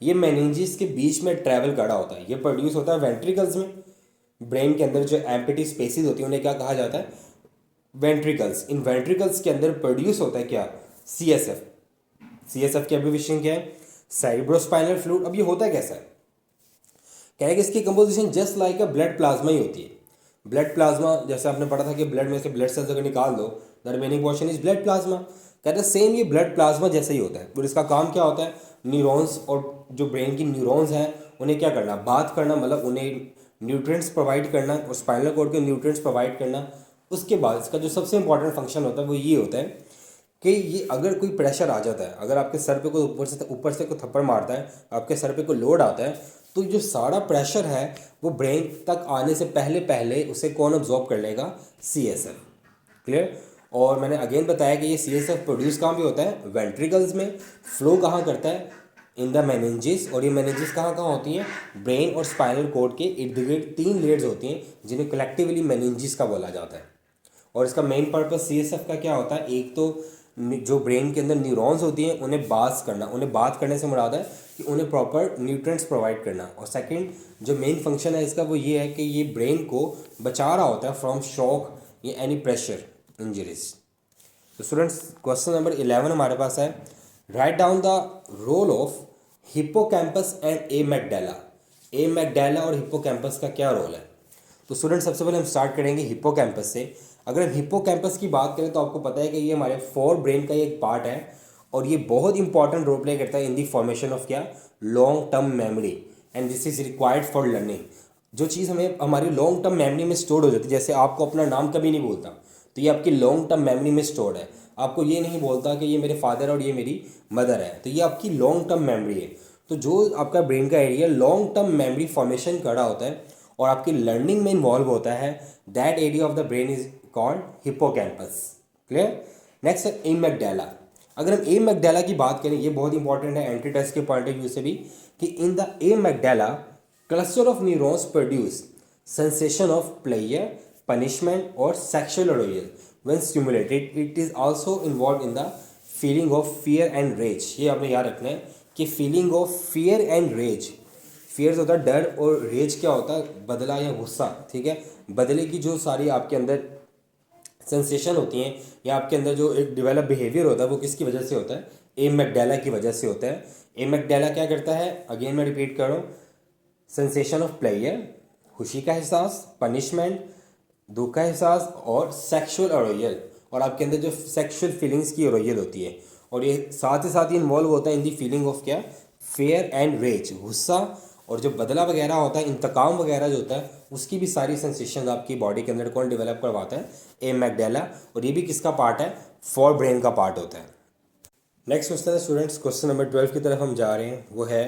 ये मेनिंजिस के बीच में ट्रैवल कर रहा होता है। ये प्रोड्यूस होता है वेंट्रिकल्स में। ब्रेन के अंदर जो एम्प्टी स्पेसिस होती है उन्हें क्या कहा जाता है? वेंट्रिकल्स। इन वेंट्रिकल्स के अंदर प्रोड्यूस होता है क्या? CSF। CSF की एब्रिविएशन क्या है? Cerebrospinal fluid. अब ये होता है कैसा है? कह रहे कि इसकी composition just like a blood plasma ही होती है। ब्लड प्लाज्मा, जैसे आपने पढ़ा था कि ब्लड में से ब्लड सेल्स अगर निकाल दो, the remaining portion is blood plasma. कहते हैं सेम ये ब्लड प्लाज्मा जैसा ही होता है। और इसका काम क्या होता है? न्यूरॉन्स, और जो ब्रेन की न्यूरॉन्स हैं उन्हें क्या करना? बात करना, मतलब उन्हें न्यूट्रिएंट्स प्रोवाइड करना, और स्पाइनल कॉर्ड के न्यूट्रिएंट्स प्रोवाइड करना। उसके बाद इसका जो सबसे इंपॉर्टेंट फंक्शन होता है वो ये होता है कि ये अगर कोई प्रेशर आ जाता है, अगर आपके सर पे कोई ऊपर से कोई थप्पड़ मारता है, आपके सर पे कोई लोड आता है, तो जो सारा प्रेशर है वो ब्रेन तक आने से पहले पहले उसे कौन अब्जॉर्ब कर लेगा? CSF। क्लियर? और मैंने अगेन बताया कि ये CSF प्रोड्यूस कहाँ भी होता है? वेंट्रिकल्स में। फ्लो कहाँ करता है? In the meninges. और ये मेनिंजिस कहाँ कहाँ होती हैं? ब्रेन और स्पाइनल कॉर्ड के इर्द गिर्द 3 लेयर्स होती हैं, जिन्हें कलेक्टिवली मेनिंजिस का बोला जाता है। और इसका मेन पर्पस CSF का क्या होता है? एक तो जो ब्रेन के अंदर न्यूरॉन्स होती हैं उन्हें बात करना, उन्हें बात करने से मुराद है कि उन्हें प्रॉपर न्यूट्रिएंट्स प्रोवाइड करना। और सेकंड जो मेन फंक्शन है इसका वो ये है कि ये ब्रेन को बचा रहा होता है फ्रॉम शॉक या एनी प्रेशर इंजरीज। तो स्टूडेंट्स, क्वेश्चन नंबर 11 हमारे पास है, write down the role of hippocampus and amygdala. Amygdala और हिप्पोकैम्पस का क्या रोल है? तो स्टूडेंट, सबसे पहले हम स्टार्ट करेंगे हिप्पोकैम्पस से। अगर हम हिप्पोकैम्पस की बात करें तो आपको पता है कि ये हमारे 4 ब्रेन का एक पार्ट है, और ये बहुत इंपॉर्टेंट रोल प्ले करता है इन दी फॉर्मेशन ऑफ क्या? Long term memory, and this is required for learning. जो चीज़ हमें हमारी लॉन्ग टर्म मेमोरी में स्टोर हो जाती है, जैसे आपको अपना नाम कभी नहीं बोलता, तो ये आपकी लॉन्ग टर्म मेमोरी में स्टोर्ड है। आपको ये नहीं बोलता कि ये मेरे फादर और ये मेरी मदर है, तो ये आपकी लॉन्ग टर्म मेमोरी है। तो जो आपका ब्रेन का area long term memory formation कर रहा होता है और आपकी लर्निंग में इन्वॉल्व होता है, that area of the brain is called hippocampus. Clear? Next है एमेग्डाला। अगर हम एमेग्डाला की बात करें, ये बहुत इंपॉर्टेंट है एंट्री टेस्ट के पॉइंट ऑफ व्यू से भी, कि in the amygdala cluster of neurons produce sensation of pleasure, punishment और sexual arousal when stimulated. It is also involve in the feeling of fear and rage. ये आपने याद रखना है कि feeling of fear and rage, fear होता है डर और रेज क्या होता है बदला या गुस्सा, ठीक है। बदले की जो सारी आपके अंदर सेंसेशन होती हैं या आपके अंदर जो एक डेवलप बिहेवियर होता है वो किसकी वजह से होता है, ए मैकडैला की वजह से होता है। ए मैकडैला क्या करता है, अगेन मैं रिपीट कर रहा हूँ, सेंसेशन ऑफ प्लेयर, खुशी का एहसास, पनिशमेंट, दुख का एहसास और सेक्सुअल अरोयल, और आपके अंदर जो सेक्सुअल फीलिंग्स की अरोयल होती है, और ये साथ ही साथ ही इन्वॉल्व होता है इन दी फीलिंग ऑफ क्या, फेयर एंड रेज, गुस्सा, और जो बदला वगैरह होता है, इंतकाम वगैरह जो होता है, उसकी भी सारी सेंसेशन आपकी बॉडी के अंदर कौन डेवलप करवाता है, ए मैकडैला, और ये भी किसका पार्ट है, फोर ब्रेन का पार्ट होता है। नेक्स्ट क्वेश्चन है स्टूडेंट्स, क्वेश्चन नंबर 12 की तरफ हम जा रहे हैं, वो है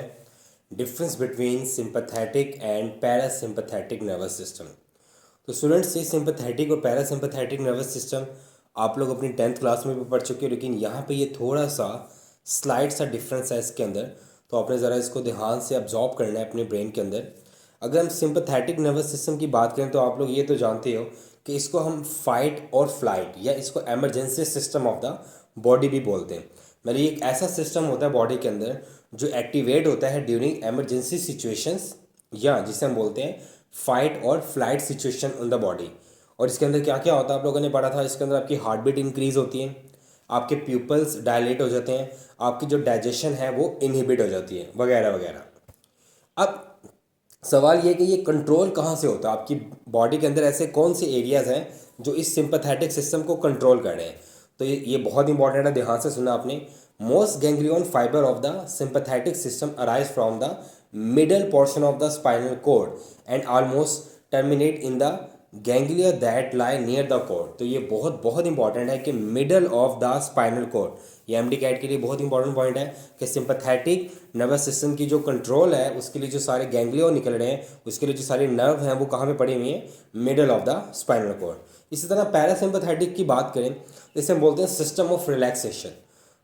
difference between sympathetic and parasympathetic nervous system. तो स्टूडेंट्स ये सिंपैथेटिक और पैरासिम्पैथेटिक नर्वस सिस्टम आप लोग अपनी 10th क्लास में भी पढ़ चुके हो, लेकिन यहाँ पे ये थोड़ा सा स्लाइड सा डिफरेंस है इसके अंदर, तो आपने ज़रा इसको ध्यान से अब्जॉर्ब करना है अपने ब्रेन के अंदर। अगर हम सिंपैथेटिक नर्वस सिस्टम की बात करें तो आप लोग ये तो जानते हो कि इसको हम फाइट और फ्लाइट या इसको emergency system of the body भी बोलते हैं। मतलब ये एक ऐसा सिस्टम होता है बॉडी के अंदर जो एक्टिवेट होता है ड्यूरिंग एमरजेंसी सिचुएशंस, या जिसे हम बोलते हैं फाइट और flight situation on the body. और इसके अंदर क्या क्या होता है आप लोगों ने पढ़ा था, इसके अंदर आपकी हार्ट बीट इंक्रीज होती है, आपके प्यूपल्स डायलेट हो जाते हैं, आपकी जो डाइजेशन है वो इनहिबिट हो जाती है, वगैरह वगैरह। अब सवाल ये कि ये कंट्रोल कहाँ से होता है आपकी बॉडी के अंदर, ऐसे कौन से एरियाज हैं जो इस सिंपैथेटिक सिस्टम को कंट्रोल कर रहे हैं। तो ये बहुत इंपॉर्टेंट है, ध्यान से सुना आपने। Most ganglion fibre of the sympathetic system arise from the middle portion of the spinal cord and almost terminate in the ganglia that lie near the code. तो ये बहुत बहुत इंपॉर्टेंट है कि middle of the spinal cord, ये MDCAT के लिए बहुत इंपॉर्टेंट पॉइंट है कि सिंपैथेटिक नर्वस सिस्टम की जो कंट्रोल है उसके लिए जो सारे गैंग्लियो निकल रहे हैं, उसके लिए जो सारे नर्व हैं वो कहाँ पे पड़ी हुई हैं, middle of the spinal cord. इसी तरह पैरासिम्पैथेटिक की बात करें इसे हम बोलते हैं system of relaxation,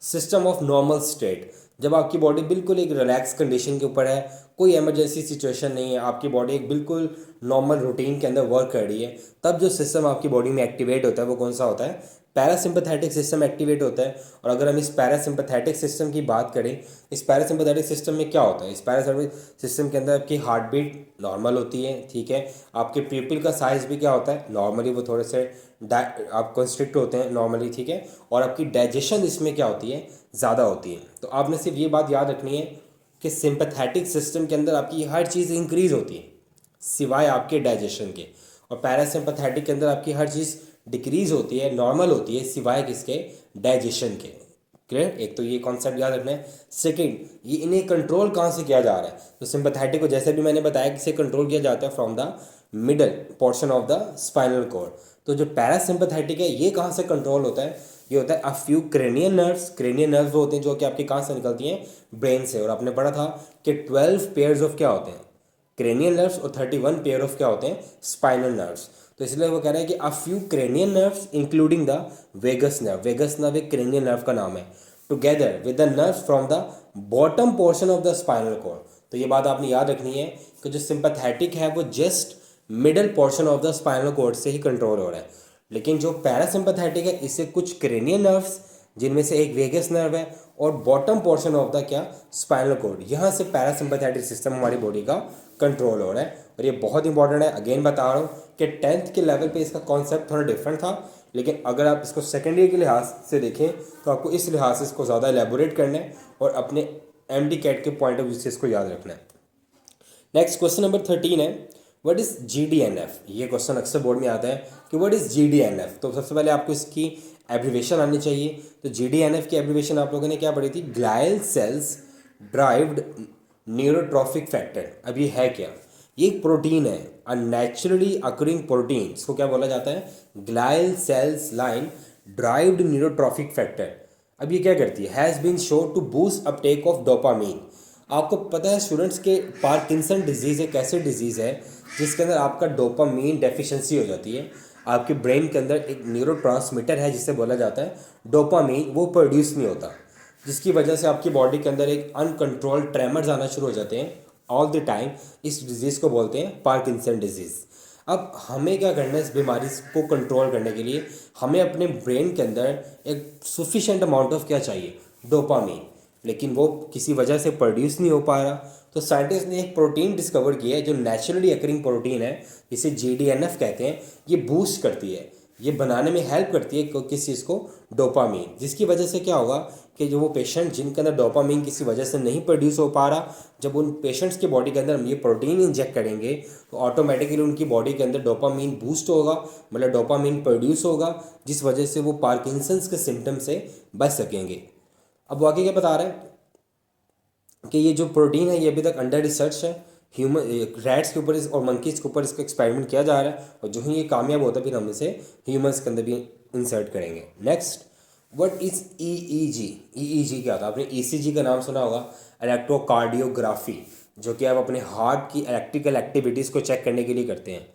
system of normal state. जब आपकी बॉडी बिल्कुल एक रिलैक्स कंडीशन के ऊपर है, कोई इमरजेंसी सिचुएशन नहीं है, आपकी बॉडी एक बिल्कुल नॉर्मल रूटीन के अंदर वर्क कर रही है, तब जो सिस्टम आपकी बॉडी में एक्टिवेट होता है वो कौन सा होता है, पैरासिम्पैथेटिक सिस्टम एक्टिवेट होता है। और अगर हम इस पैरासिम्पैथेटिक सिस्टम की बात करें, इस पैरासिम्पैथेटिक सिस्टम में क्या होता है, इस पैरासिम्पैथेटिक सिस्टम के अंदर आपकी हार्ट बीट नॉर्मल होती है, ठीक है, आपके प्यूपिल का साइज भी क्या होता है नॉर्मली, वो थोड़े से आप कंस्ट्रिक्ट होते हैं नॉर्मली, ठीक है, और आपकी डाइजेशन इसमें क्या होती है, ज़्यादा होती है। तो आपने सिर्फ ये बात याद रखनी है कि सिंपैथेटिक सिस्टम के अंदर आपकी हर चीज़ इंक्रीज होती है सिवाय आपके डाइजेशन के, और पैरासिम्पैथेटिक के अंदर आपकी हर चीज़ डिक्रीज होती है, नॉर्मल होती है, सिवाय किसके, डाइजेशन के। क्लियर, एक तो ये कॉन्सेप्ट याद रखना है। सेकंड, ये इन्हें कंट्रोल कहाँ से किया जा रहा है, तो सिंपैथेटिक को जैसे भी मैंने बताया कि इसे कंट्रोल किया जाता है from the middle portion of the spinal cord. तो जो पैरासिम्पैथेटिक है ये कहाँ से कंट्रोल होता है, ये होता है अ few cranial nerves. Cranial nerves वो होते हैं जो कि आपके कहाँ से निकलती हैं, ब्रेन से। और आपने पढ़ा था कि 12 पेयर्स ऑफ क्या होते हैं, क्रेनियल नर्व्स, और 31 पेयर ऑफ क्या होते हैं, स्पाइनल नर्व्स। तो इसलिए वो कह रहे हैं कि a few cranial nerves including the vagus nerve, vagus nerve एक क्रेनियल नर्व का नाम है, together with the nerves from the bottom portion of the spinal cord. तो ये बात आपने याद रखनी है कि जो सिंपैथेटिक है वो just middle portion of the spinal cord से ही कंट्रोल हो रहा है, लेकिन जो पैरासिम्पैथेटिक है इससे कुछ क्रेनियल नर्व्स जिनमें से एक वेगस नर्व है और बॉटम पोर्शन ऑफ द क्या, स्पाइनल कॉर्ड, यहाँ से पैरासिम्पैथेटिक सिस्टम हमारी बॉडी का कंट्रोल हो रहा है। और ये बहुत इंपॉर्टेंट है, अगेन बता रहा हूँ कि 10th के लेवल पे इसका कॉन्सेप्ट थोड़ा डिफरेंट था, लेकिन अगर आप इसको सेकेंड ईयर के लिहाज से देखें तो आपको इस लिहाज से इसको ज़्यादा एलेबोरेट करना है और अपने एमडी कैट के पॉइंट ऑफ व्यू से इसको याद रखना है। नेक्स्ट क्वेश्चन नंबर 13 है, व्हाट इज़ GDNF। ये क्वेश्चन अक्सर बोर्ड में आता है कि व्हाट इज़ GDNF। तो सबसे पहले आपको इसकी एब्रीवेशन आनी चाहिए। तो GDNF की एब्रीवेशन आप लोगों ने क्या पढ़ी थी, glial cells derived neurotrophic factor. अब ये है क्या, ये एक प्रोटीन है, अ नेचुरली अकरिंग प्रोटीन। इसको क्या बोला जाता है, glial cells line derived neurotrophic factor. अब ये क्या करती है, has been showed to boost uptake of dopamine. आपको पता है स्टूडेंट्स के पार्किंसन डिजीज़ एक ऐसी डिजीज़ है जिसके अंदर आपका डोपामीन डेफिशिएंसी हो जाती है। आपके ब्रेन के अंदर एक न्यूरोट्रांसमीटर है जिसे बोला जाता है डोपामीन, वो प्रोड्यूस नहीं होता, जिसकी वजह से आपकी बॉडी के अंदर एक अनकंट्रोल्ड ट्रेमर्स आना शुरू हो जाते हैं ऑल द टाइम। इस डिज़ीज़ को बोलते हैं पार्किंसन डिजीज़। अब हमें क्या करना है, इस बीमारी को कंट्रोल करने के लिए हमें अपने ब्रेन के अंदर एक सफिशेंट अमाउंट ऑफ क्या चाहिए, डोपामीन। लेकिन वो किसी वजह से प्रोड्यूस नहीं हो पा रहा। तो साइंटिस्ट ने एक प्रोटीन डिस्कवर किया है जो नेचुरली अकरिंग प्रोटीन है, इसे GDNF कहते हैं। ये बूस्ट करती है, ये बनाने में हेल्प करती है किस चीज़ को, डोपामीन, जिसकी वजह से क्या होगा कि जो वो पेशेंट जिनके अंदर डोपामीन किसी वजह से नहीं प्रोड्यूस हो पा रहा, जब उन पेशेंट्स के बॉडी के अंदर हम ये प्रोटीन इंजेक्ट करेंगे तो ऑटोमेटिकली उनकी बॉडी के अंदर डोपामीन बूस्ट होगा, मतलब डोपामीन प्रोड्यूस होगा, जिस वजह से वो पार्किंसंस के सिम्टम से बच सकेंगे। अब वो आगे क्या बता रहे हैं कि ये जो प्रोटीन है ये अभी तक अंडर रिसर्च है, ह्यूमन रैट्स के ऊपर और मंकीज़ के ऊपर इसका एक्सपेरिमेंट किया जा रहा है, और जो ही ये कामयाब होता है फिर हम इसे ह्यूमंस के अंदर भी इंसर्ट करेंगे। Next, what is EEG? EEG क्या होता है? आपने ECG का नाम सुना होगा, इलेक्ट्रोकार्डियोग्राफी, जो कि आप अपने हार्ट की इलेक्ट्रिकल एक्टिविटीज़ को चेक करने के लिए करते हैं।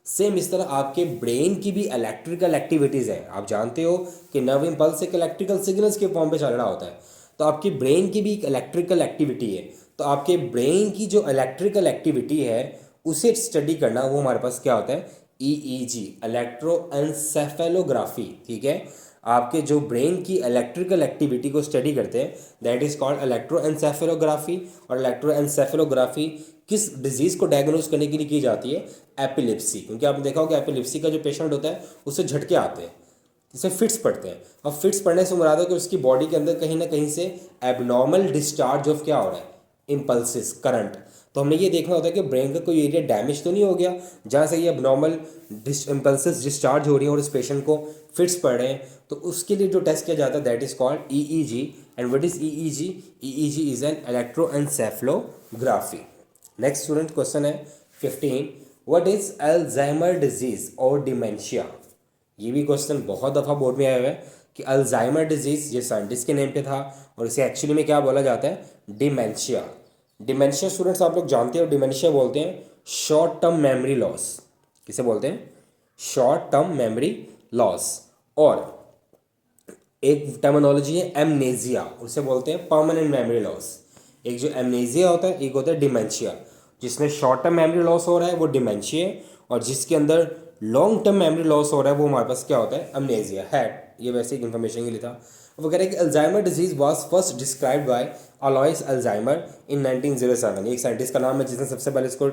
सेम इस तरह आपके ब्रेन की भी इलेक्ट्रिकल एक्टिविटीज़ हैं। आप जानते हो कि नर्व इम्पल्स एक इलेक्ट्रिकल सिग्नल्स के फॉर्म पे चल रहा होता है, तो आपकी ब्रेन की भी एक इलेक्ट्रिकल एक्टिविटी है। तो आपके ब्रेन की जो इलेक्ट्रिकल एक्टिविटी है उसे स्टडी करना, वो हमारे पास क्या होता है, EEG, इलेक्ट्रोएन्सेफेलोग्राफी। ठीक है, आपके जो ब्रेन की इलेक्ट्रिकल एक्टिविटी को स्टडी करते हैं, दैट इज़ कॉल्ड इलेक्ट्रोएन्सेफेलोग्राफी। और इलेक्ट्रोएन्सेफेलोग्राफी किस डिजीज़ को डायग्नोज करने के लिए की जाती है, एपिलिप्सी, क्योंकि आपने देखा होगा एपिलिप्सी का जो पेशेंट होता है उससे झटके आते हैं, जिसे फिट्स पड़ते हैं। अब फिट्स पड़ने से मुराद है कि उसकी बॉडी के अंदर कहीं ना कहीं से एबनॉर्मल डिस्चार्ज ऑफ क्या हो रहा है, इम्पल्सिस, करंट। तो हमने ये देखना होता है कि ब्रेन का कोई एरिया डैमेज तो नहीं हो गया जहाँ से ये एबनॉर्मल इम्पल्सिस डिस्चार्ज हो रही है और इस पेशेंट को फिट्स पड़ रहे हैं। तो उसके लिए जो टेस्ट किया जाता है that is called EEG। And what is EEG? EEG is an electroencephalography. Next student question है 15, व्हाट इज़ अल्जाइमर डिजीज़ और डिमेंशिया? ये भी क्वेश्चन बहुत दफ़ा बोर्ड में आया हुआ है कि अल्जाइमर डिजीज़ ये साइंटिस्ट के नेम पे था और इसे एक्चुअली में क्या बोला जाता है, डिमेंशिया। डिमेंशिया स्टूडेंट्स आप लोग जानते हो, डिमेंशिया बोलते हैं शॉर्ट टर्म मेमोरी लॉस। किसे बोलते हैं, शॉर्ट टर्म मेमोरी लॉस। और एक टर्मिनोलॉजी है एमनेजिया, उसे बोलते हैं परमानेंट मेमोरी लॉस। एक जो एमनेजिया होता है, एक होता है डिमेंशिया। जिसमें शॉर्ट टर्म मेमोरी लॉस हो रहा है वो डिमेंशिया है, और जिसके अंदर लॉन्ग टर्म मेमोरी लॉस हो रहा है वो हमारे पास क्या होता है, अमनेजिया है। ये वैसे एक इन्फॉर्मेशन के लिए था। वो कह रहे हैं कि Alzheimer disease was first described by Alois Alzheimer in 1907। एक साइंटिस्ट का नाम है जिसने सबसे पहले इसको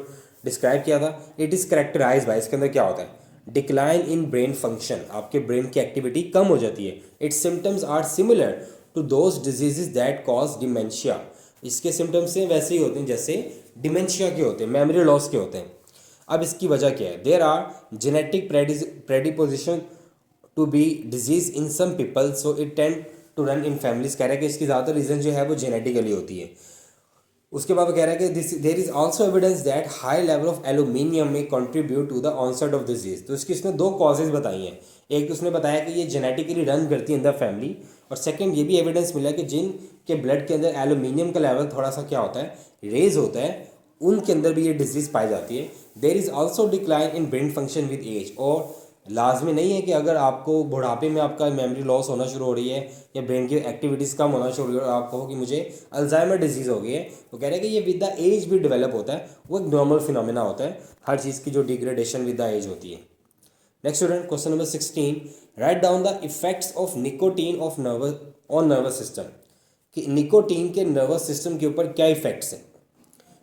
डिस्क्राइब किया था। इट इज़ करेक्टराइज बाय, इसके अंदर क्या होता है, डिक्लाइन इन ब्रेन फंक्शन, आपके ब्रेन की एक्टिविटी कम हो जाती है। Its symptoms are similar to those diseases that cause dementia. इसके सिम्टम्स से वैसे ही होते हैं जैसे डिमेंशिया के होते हैं, मेमोरी लॉस के होते हैं। अब इसकी वजह क्या है, there are genetic predisposition to be disease in some people so it tend to run in families. कह रहा है कि इसकी ज़्यादातर रीज़न जो है वो जेनेटिकली होती है। उसके बाद कह रहा है कि there is also evidence that high level of aluminium may contribute to the onset of disease. तो इसकी उसने दो कॉजेज बताई हैं। एक तो उसने बताया कि ये जेनेटिकली रन करती है इन द फैमिली, और सेकंड ये भी एविडेंस मिला कि जिन के ब्लड के अंदर एल्यूमिनियम का लेवल थोड़ा सा क्या होता है, रेज होता है, उनके अंदर भी ये डिजीज़ पाई जाती है। There is also decline in brain function with age. और लाजमी नहीं है कि अगर आपको बुढ़ापे में आपका मेमोरी लॉस होना शुरू हो रही है या ब्रेन की एक्टिविटीज़ कम होना शुरू हो रही है और आप कहो कि मुझे अल्जाइमर डिजीज़ हो गई है, तो कह रहे हैं कि ये विद द एज भी डेवलप होता है। वो एक नॉर्मल फिनोमेना होता है, हर चीज़ की जो डिग्रेडेशन विद द एज होती है। Next student question number 16, right down the effects of nicotine of nervous system. कि निकोटीन के नर्वस सिस्टम के ऊपर क्या इफेक्ट्स हैं।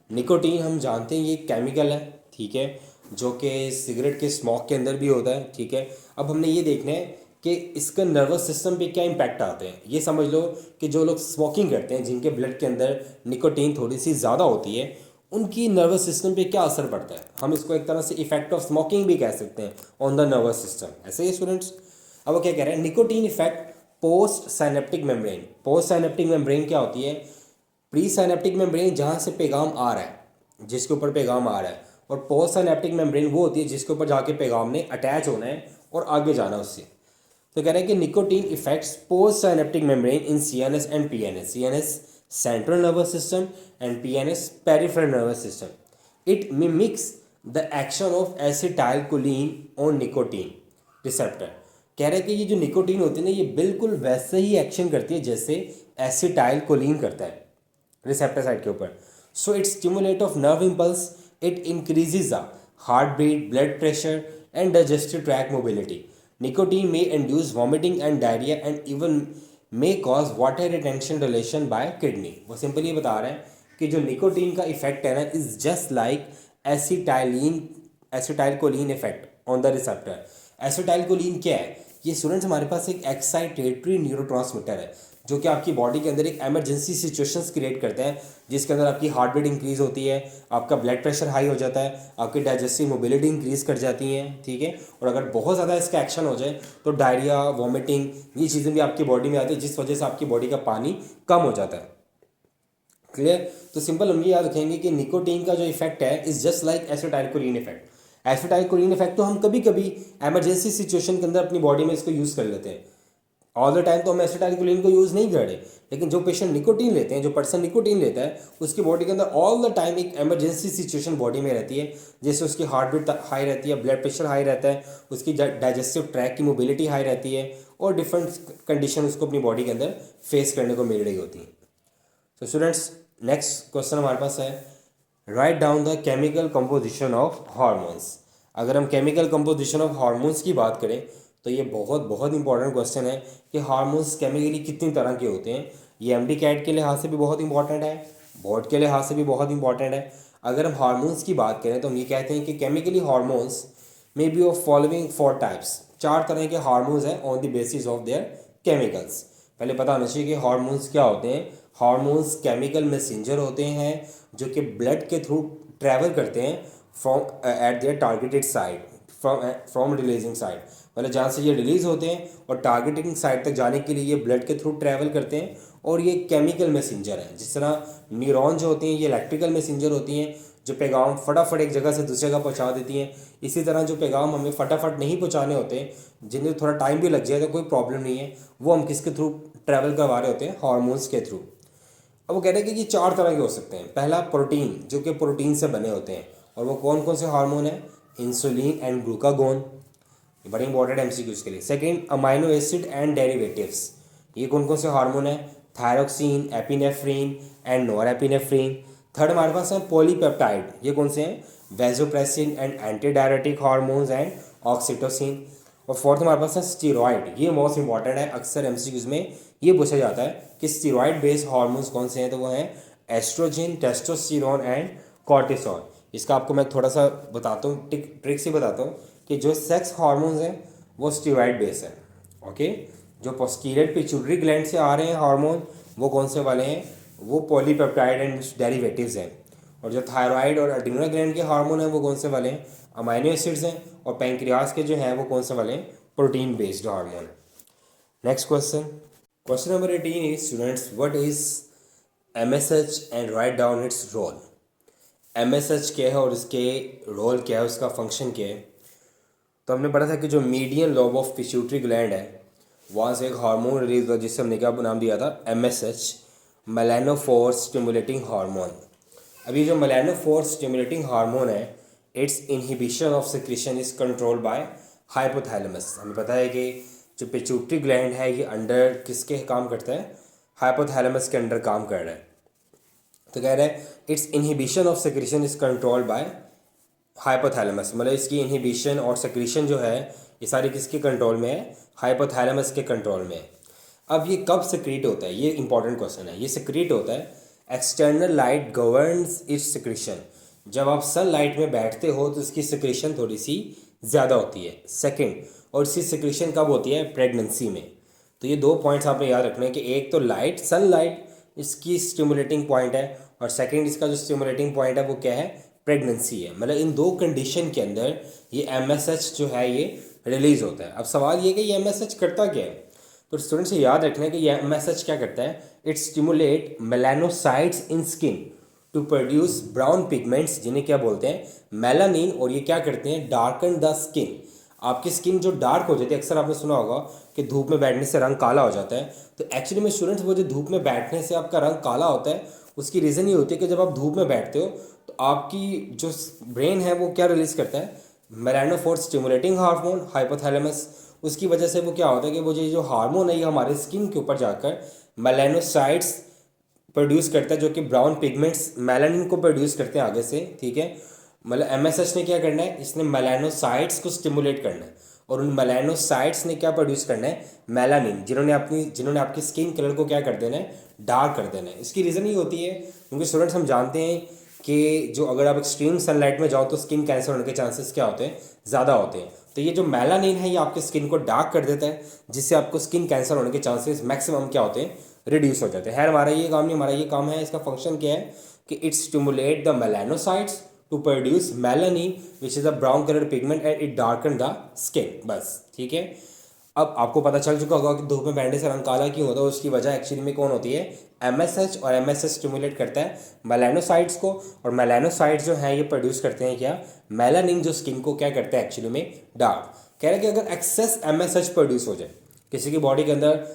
निकोटीन हम जानते हैं ये केमिकल है, ठीक है, जो कि सिगरेट के स्मोक के अंदर भी होता है, ठीक है। अब हमने ये देखना है कि इसका नर्वस सिस्टम पे क्या इम्पैक्ट आते हैं। ये समझ लो कि जो लोग स्मोकिंग करते हैं, जिनके ब्लड के अंदर निकोटीन थोड़ी सी ज़्यादा होती है, उनकी नर्वस सिस्टम पे क्या असर पड़ता है। हम इसको एक तरह से इफेक्ट ऑफ स्मोकिंग भी कह सकते हैं ऑन द नर्वस सिस्टम। ऐसे ही स्टूडेंट्स, अब वो क्या कह रहे हैं, nicotine effect post synaptic membrane. Post synaptic membrane क्या होती है, प्री साइनेप्टिक मेम्ब्रेन जहाँ से पैगाम आ रहा है, जिसके ऊपर पैगाम आ रहा है, और पोस्ट साइनेप्टिक मेम्ब्रेन वो होती है जिसके ऊपर जाके पैगाम ने अटैच होना है और आगे जाना उससे। तो कह रहे हैं कि nicotine effects post synaptic membrane in CNS and PNS। CNS central nervous system and PNS peripheral nervous system. It mimics the action of acetylcholine on nicotine receptor. कह रहे हैं कि ये जो निकोटीन होती है ना, ये बिल्कुल वैसे ही एक्शन करती है जैसे एसिटाइलकोलिन करता है रिसेप्टर साइड के ऊपर। So it stimulate of nerve impulse, it increases the heart beat, blood pressure and digestive tract mobility. Nicotine may induce vomiting and diarrhoea and even may cause water retention relation by kidney. वो simply बता रहे हैं कि जो nicotine का effect है ना is just like acetylcholine effect on the receptor. Acetylcholine क्या है? ये स्टूडेंट्स हमारे पास एक एक्साइटेटरी न्यूरोट्रांसमीटर है जो कि आपकी बॉडी के अंदर एक इमरजेंसी सिचुएशंस क्रिएट करते हैं, जिसके अंदर आपकी हार्ट बीट इंक्रीज होती है, आपका ब्लड प्रेशर हाई हो जाता है, आपकी डाइजेस्टिव मोबिलिटी इंक्रीज कर जाती हैं, ठीक है। और अगर बहुत ज़्यादा इसका एक्शन हो जाए तो डायरिया, वॉमिटिंग, ये चीज़ें भी आपकी बॉडी में आती है, जिस वजह से आपकी बॉडी का पानी कम हो जाता है। क्लियर? तो सिंपल हम ये याद रखेंगे कि निकोटीन का जो इफेक्ट है is just like acetylcholine effect. Acetylcholine effect तो हम कभी कभी इमरजेंसी सिचुएशन के अंदर अपनी बॉडी में इसको यूज़ कर लेते हैं। ऑल द टाइम तो हम एसिटाइलकोलिन को यूज़ नहीं कर रहे, लेकिन जो पेशेंट निकोटीन लेते हैं, जो पर्सन निकोटीन लेता है, उसकी बॉडी के अंदर ऑल द टाइम एक इमरजेंसी सिचुएशन बॉडी में रहती है, जैसे उसकी हार्ट बीट हाई रहती है, ब्लड प्रेशर हाई रहता है, उसकी डाइजेस्टिव ट्रैक की मोबिलिटी हाई रहती है, और डिफरेंट कंडीशन उसको अपनी बॉडी के अंदर फेस करने को मिल रही होती है। तो स्टूडेंट्स, नेक्स्ट क्वेश्चन हमारे पास है, write down the chemical composition of hormones. अगर हम केमिकल कंपोजिशन ऑफ हार्मोन्स की बात करें तो ये बहुत बहुत इंपॉर्टेंट क्वेश्चन है कि हार्मोन्स केमिकली कितनी तरह के होते हैं। ये एमडी कैट के लिहाज से भी बहुत इंपॉर्टेंट है, बोर्ड के लिहाज से भी बहुत इंपॉर्टेंट है। अगर हम हार्मोन्स की बात करें तो हम ये कहते हैं कि chemically hormones may be of following 4 types. 4 तरह के हार्मोन्स हैं on the basis of their chemicals. पहले पता होना चाहिए कि हार्मोन्स क्या होते हैं। हार्मोन्स केमिकल मैसेंजर होते हैं जो कि ब्लड के थ्रू ट्रैवल करते हैं from eight there targeted side, from releasing side, मतलब जहाँ से ये रिलीज़ होते हैं और टारगेटिंग साइड तक जाने के लिए ये ब्लड के थ्रू ट्रैवल करते हैं, और ये केमिकल मैसेंजर हैं। जिस तरह न्यूरॉन जो होती हैं ये इलेक्ट्रिकल मैसेंजर होती हैं जो पैगाम फटाफट एक जगह से दूसरी जगह पहुँचा देती हैं। इसी तरह जो पैगाम हमें फटाफट नहीं पहुँचाने होते, जिनमें थोड़ा टाइम भी लग जाए तो कोई प्रॉब्लम नहीं है, वो हम किसके थ्रू ट्रैवल करवा रहे होते हैं? हार्मोन्स के थ्रू। अब वो कह रहे हैं कि 4 तरह के हो सकते हैं। पहला प्रोटीन, जो कि प्रोटीन से बने होते हैं, और वो कौन कौन से हार्मोन है? इंसुलिन एंड ग्लूकागोन, ये बड़े इंपॉर्टेंट एमसीक्यूज के लिए। Second, amino acid and derivatives, ये कौन कौन से हार्मोन है? Thyroxine, epinephrine and norepinephrine. Third हमारे पास है पॉलीपेप्टाइड, ये कौन से हैं? Vasopressin and anti diuretic hormones and oxytocin. और फोर्थ हमारे पास है स्टीरॉयड, ये मोस्ट इंपॉर्टेंट है, अक्सर एमसीक्यूज में ये पूछा जाता है कि स्टीरॉयड बेस्ड हार्मोन्स कौन से हैं, तो वो हैं एस्ट्रोजन, टेस्टोस्टेरोन एंड कॉर्टिसोल। इसका आपको मैं थोड़ा सा बताता हूँ, ट्रिक से बताता हूँ कि जो सेक्स हार्मोन्स हैं वो स्टीरॉयड बेस है, ओके। जो पोस्टीरियर पिट्यूटरी ग्लैंड से आ रहे हैं हार्मोन, वो कौन से वाले हैं? वो पॉलीपेप्टाइड एंड डेरिवेटिव्स हैं। और जो थायराइड और एड्रिनल ग्लैंड के हार्मोन हैं वो कौन से वाले हैं? अमाइनो एसिड्स हैं। और पैंक्रियाज के जो हैं वो कौन से वाले हैं? Protein based hormone. Next question, question number 18 is, students, what is MSH and write down its role. MSH क्या है और इसके रोल क्या है, उसका फंक्शन क्या है? तो हमने पढ़ा था कि जो median lobe of pituitary gland है वहाँ से एक हार्मोन रिलीज हुआ जिससे हमने क्या नाम दिया था? MSH, melanophore stimulating hormone. अब ये जो मेलानोफोर स्टिमुलेटिंग हार्मोन है, its inhibition of secretion is controlled by hypothalamus. हमें पता है कि जो पिट्यूटरी ग्लैंड है ये अंडर किसके काम करता है? हाइपोथैलेमस के अंडर काम कर रहा है। तो कह रहा है its inhibition of secretion is controlled by hypothalamus, मतलब इसकी इनहिबिशन और सेक्रेशन जो है ये सारी किसके कंट्रोल में है? हाइपोथैलेमस के कंट्रोल में है। अब ये कब सेक्रेट होता है? ये इंपॉर्टेंट क्वेश्चन है। ये सेक्रेट होता है, external light governs it's secretion. जब आप सन लाइट में बैठते हो तो इसकी सेक्रेशन थोड़ी सी ज़्यादा होती है। सेकंड, और इसकी सेक्रेशन कब होती है? प्रेगनेंसी में। तो ये 2 पॉइंट्स आपने याद रखने हैं कि एक तो लाइट, सन लाइट इसकी स्टिमुलेटिंग पॉइंट है, और सेकंड इसका जो स्टिमुलेटिंग पॉइंट है वो क्या है? प्रेगनेंसी है। मतलब इन 2 कंडीशन के अंदर ये एमएसएच जो है ये रिलीज होता है। अब सवाल ये कि ये एमएसएच करता क्या है? तो स्टूडेंट्स से याद रखना है कि ये एमएसएच क्या करता है? It stimulate melanocytes in skin to produce brown pigments, जिन्हें क्या बोलते हैं? मेलानिन। और ये क्या करते हैं? Darken the skin. आपकी स्किन जो डार्क हो जाती है, अक्सर आपने सुना होगा कि धूप में बैठने से रंग काला हो जाता है। तो एक्चुअली में स्टूडेंट्स वो जो धूप में बैठने से आपका रंग काला होता है, उसकी रीज़न ये होती है कि जब आप धूप में बैठते हो तो आपकी जो ब्रेन है वो क्या रिलीज़ करता है? मेलानोफोर स्टिमुलेटिंग हार्मोन, हाइपोथैलेमस। उसकी वजह से वो क्या होता है कि वो जो हार्मोन है ये हमारे स्किन के ऊपर जाकर मेलानोसाइट्स प्रोड्यूस करता है, जो कि ब्राउन पिगमेंट्स मेलानिन को प्रोड्यूस करते हैं आगे से, ठीक है। मतलब एमएसएच ने क्या करना है? इसने मेलानोसाइट्स को स्टिमुलेट करना है, और उन मेलानोसाइट्स ने क्या प्रोड्यूस करना है, मेलानिन, जिन्होंने आपकी स्किन कलर को क्या कर देना है, डार्क कर देना है। इसकी रीज़न ये होती है क्योंकि स्टूडेंट्स हम जानते हैं कि जो अगर आप एक्सट्रीम सनलाइट में जाओ तो स्किन कैंसर होने के चांसेस क्या होते हैं, ज़्यादा होते हैं। तो ये जो मेलानिन है ये आपकी स्किन को डार्क कर देता है, जिससे आपको स्किन कैंसर होने के चांसेस मैक्सिमम क्या होते हैं, रिड्यूस हो जाते हैं। खैर हमारा ये काम नहीं, हमारा ये काम है, इसका फंक्शन क्या है कि it stimulate the melanocytes to produce melanin which is a brown colour pigment and it darken the skin, बस ठीक है। अब आपको पता चल चुका होगा कि धूप में बैठने से रंग काला क्यों होता है, उसकी वजह एक्चुअली में कौन होती है, एमएसएच, और एमएसएच स्टिमुलेट करता है मेलानोसाइट्स को, और मेलानोसाइट्स जो है ये प्रोड्यूस करते हैं क्या, मेलानिन, जो स्किन को क्या करता है एक्चुअली में डार्क। कह रहे हैं कि अगर एक्सेस एमएसएच प्रोड्यूस हो जाए किसी की बॉडी के अंदर,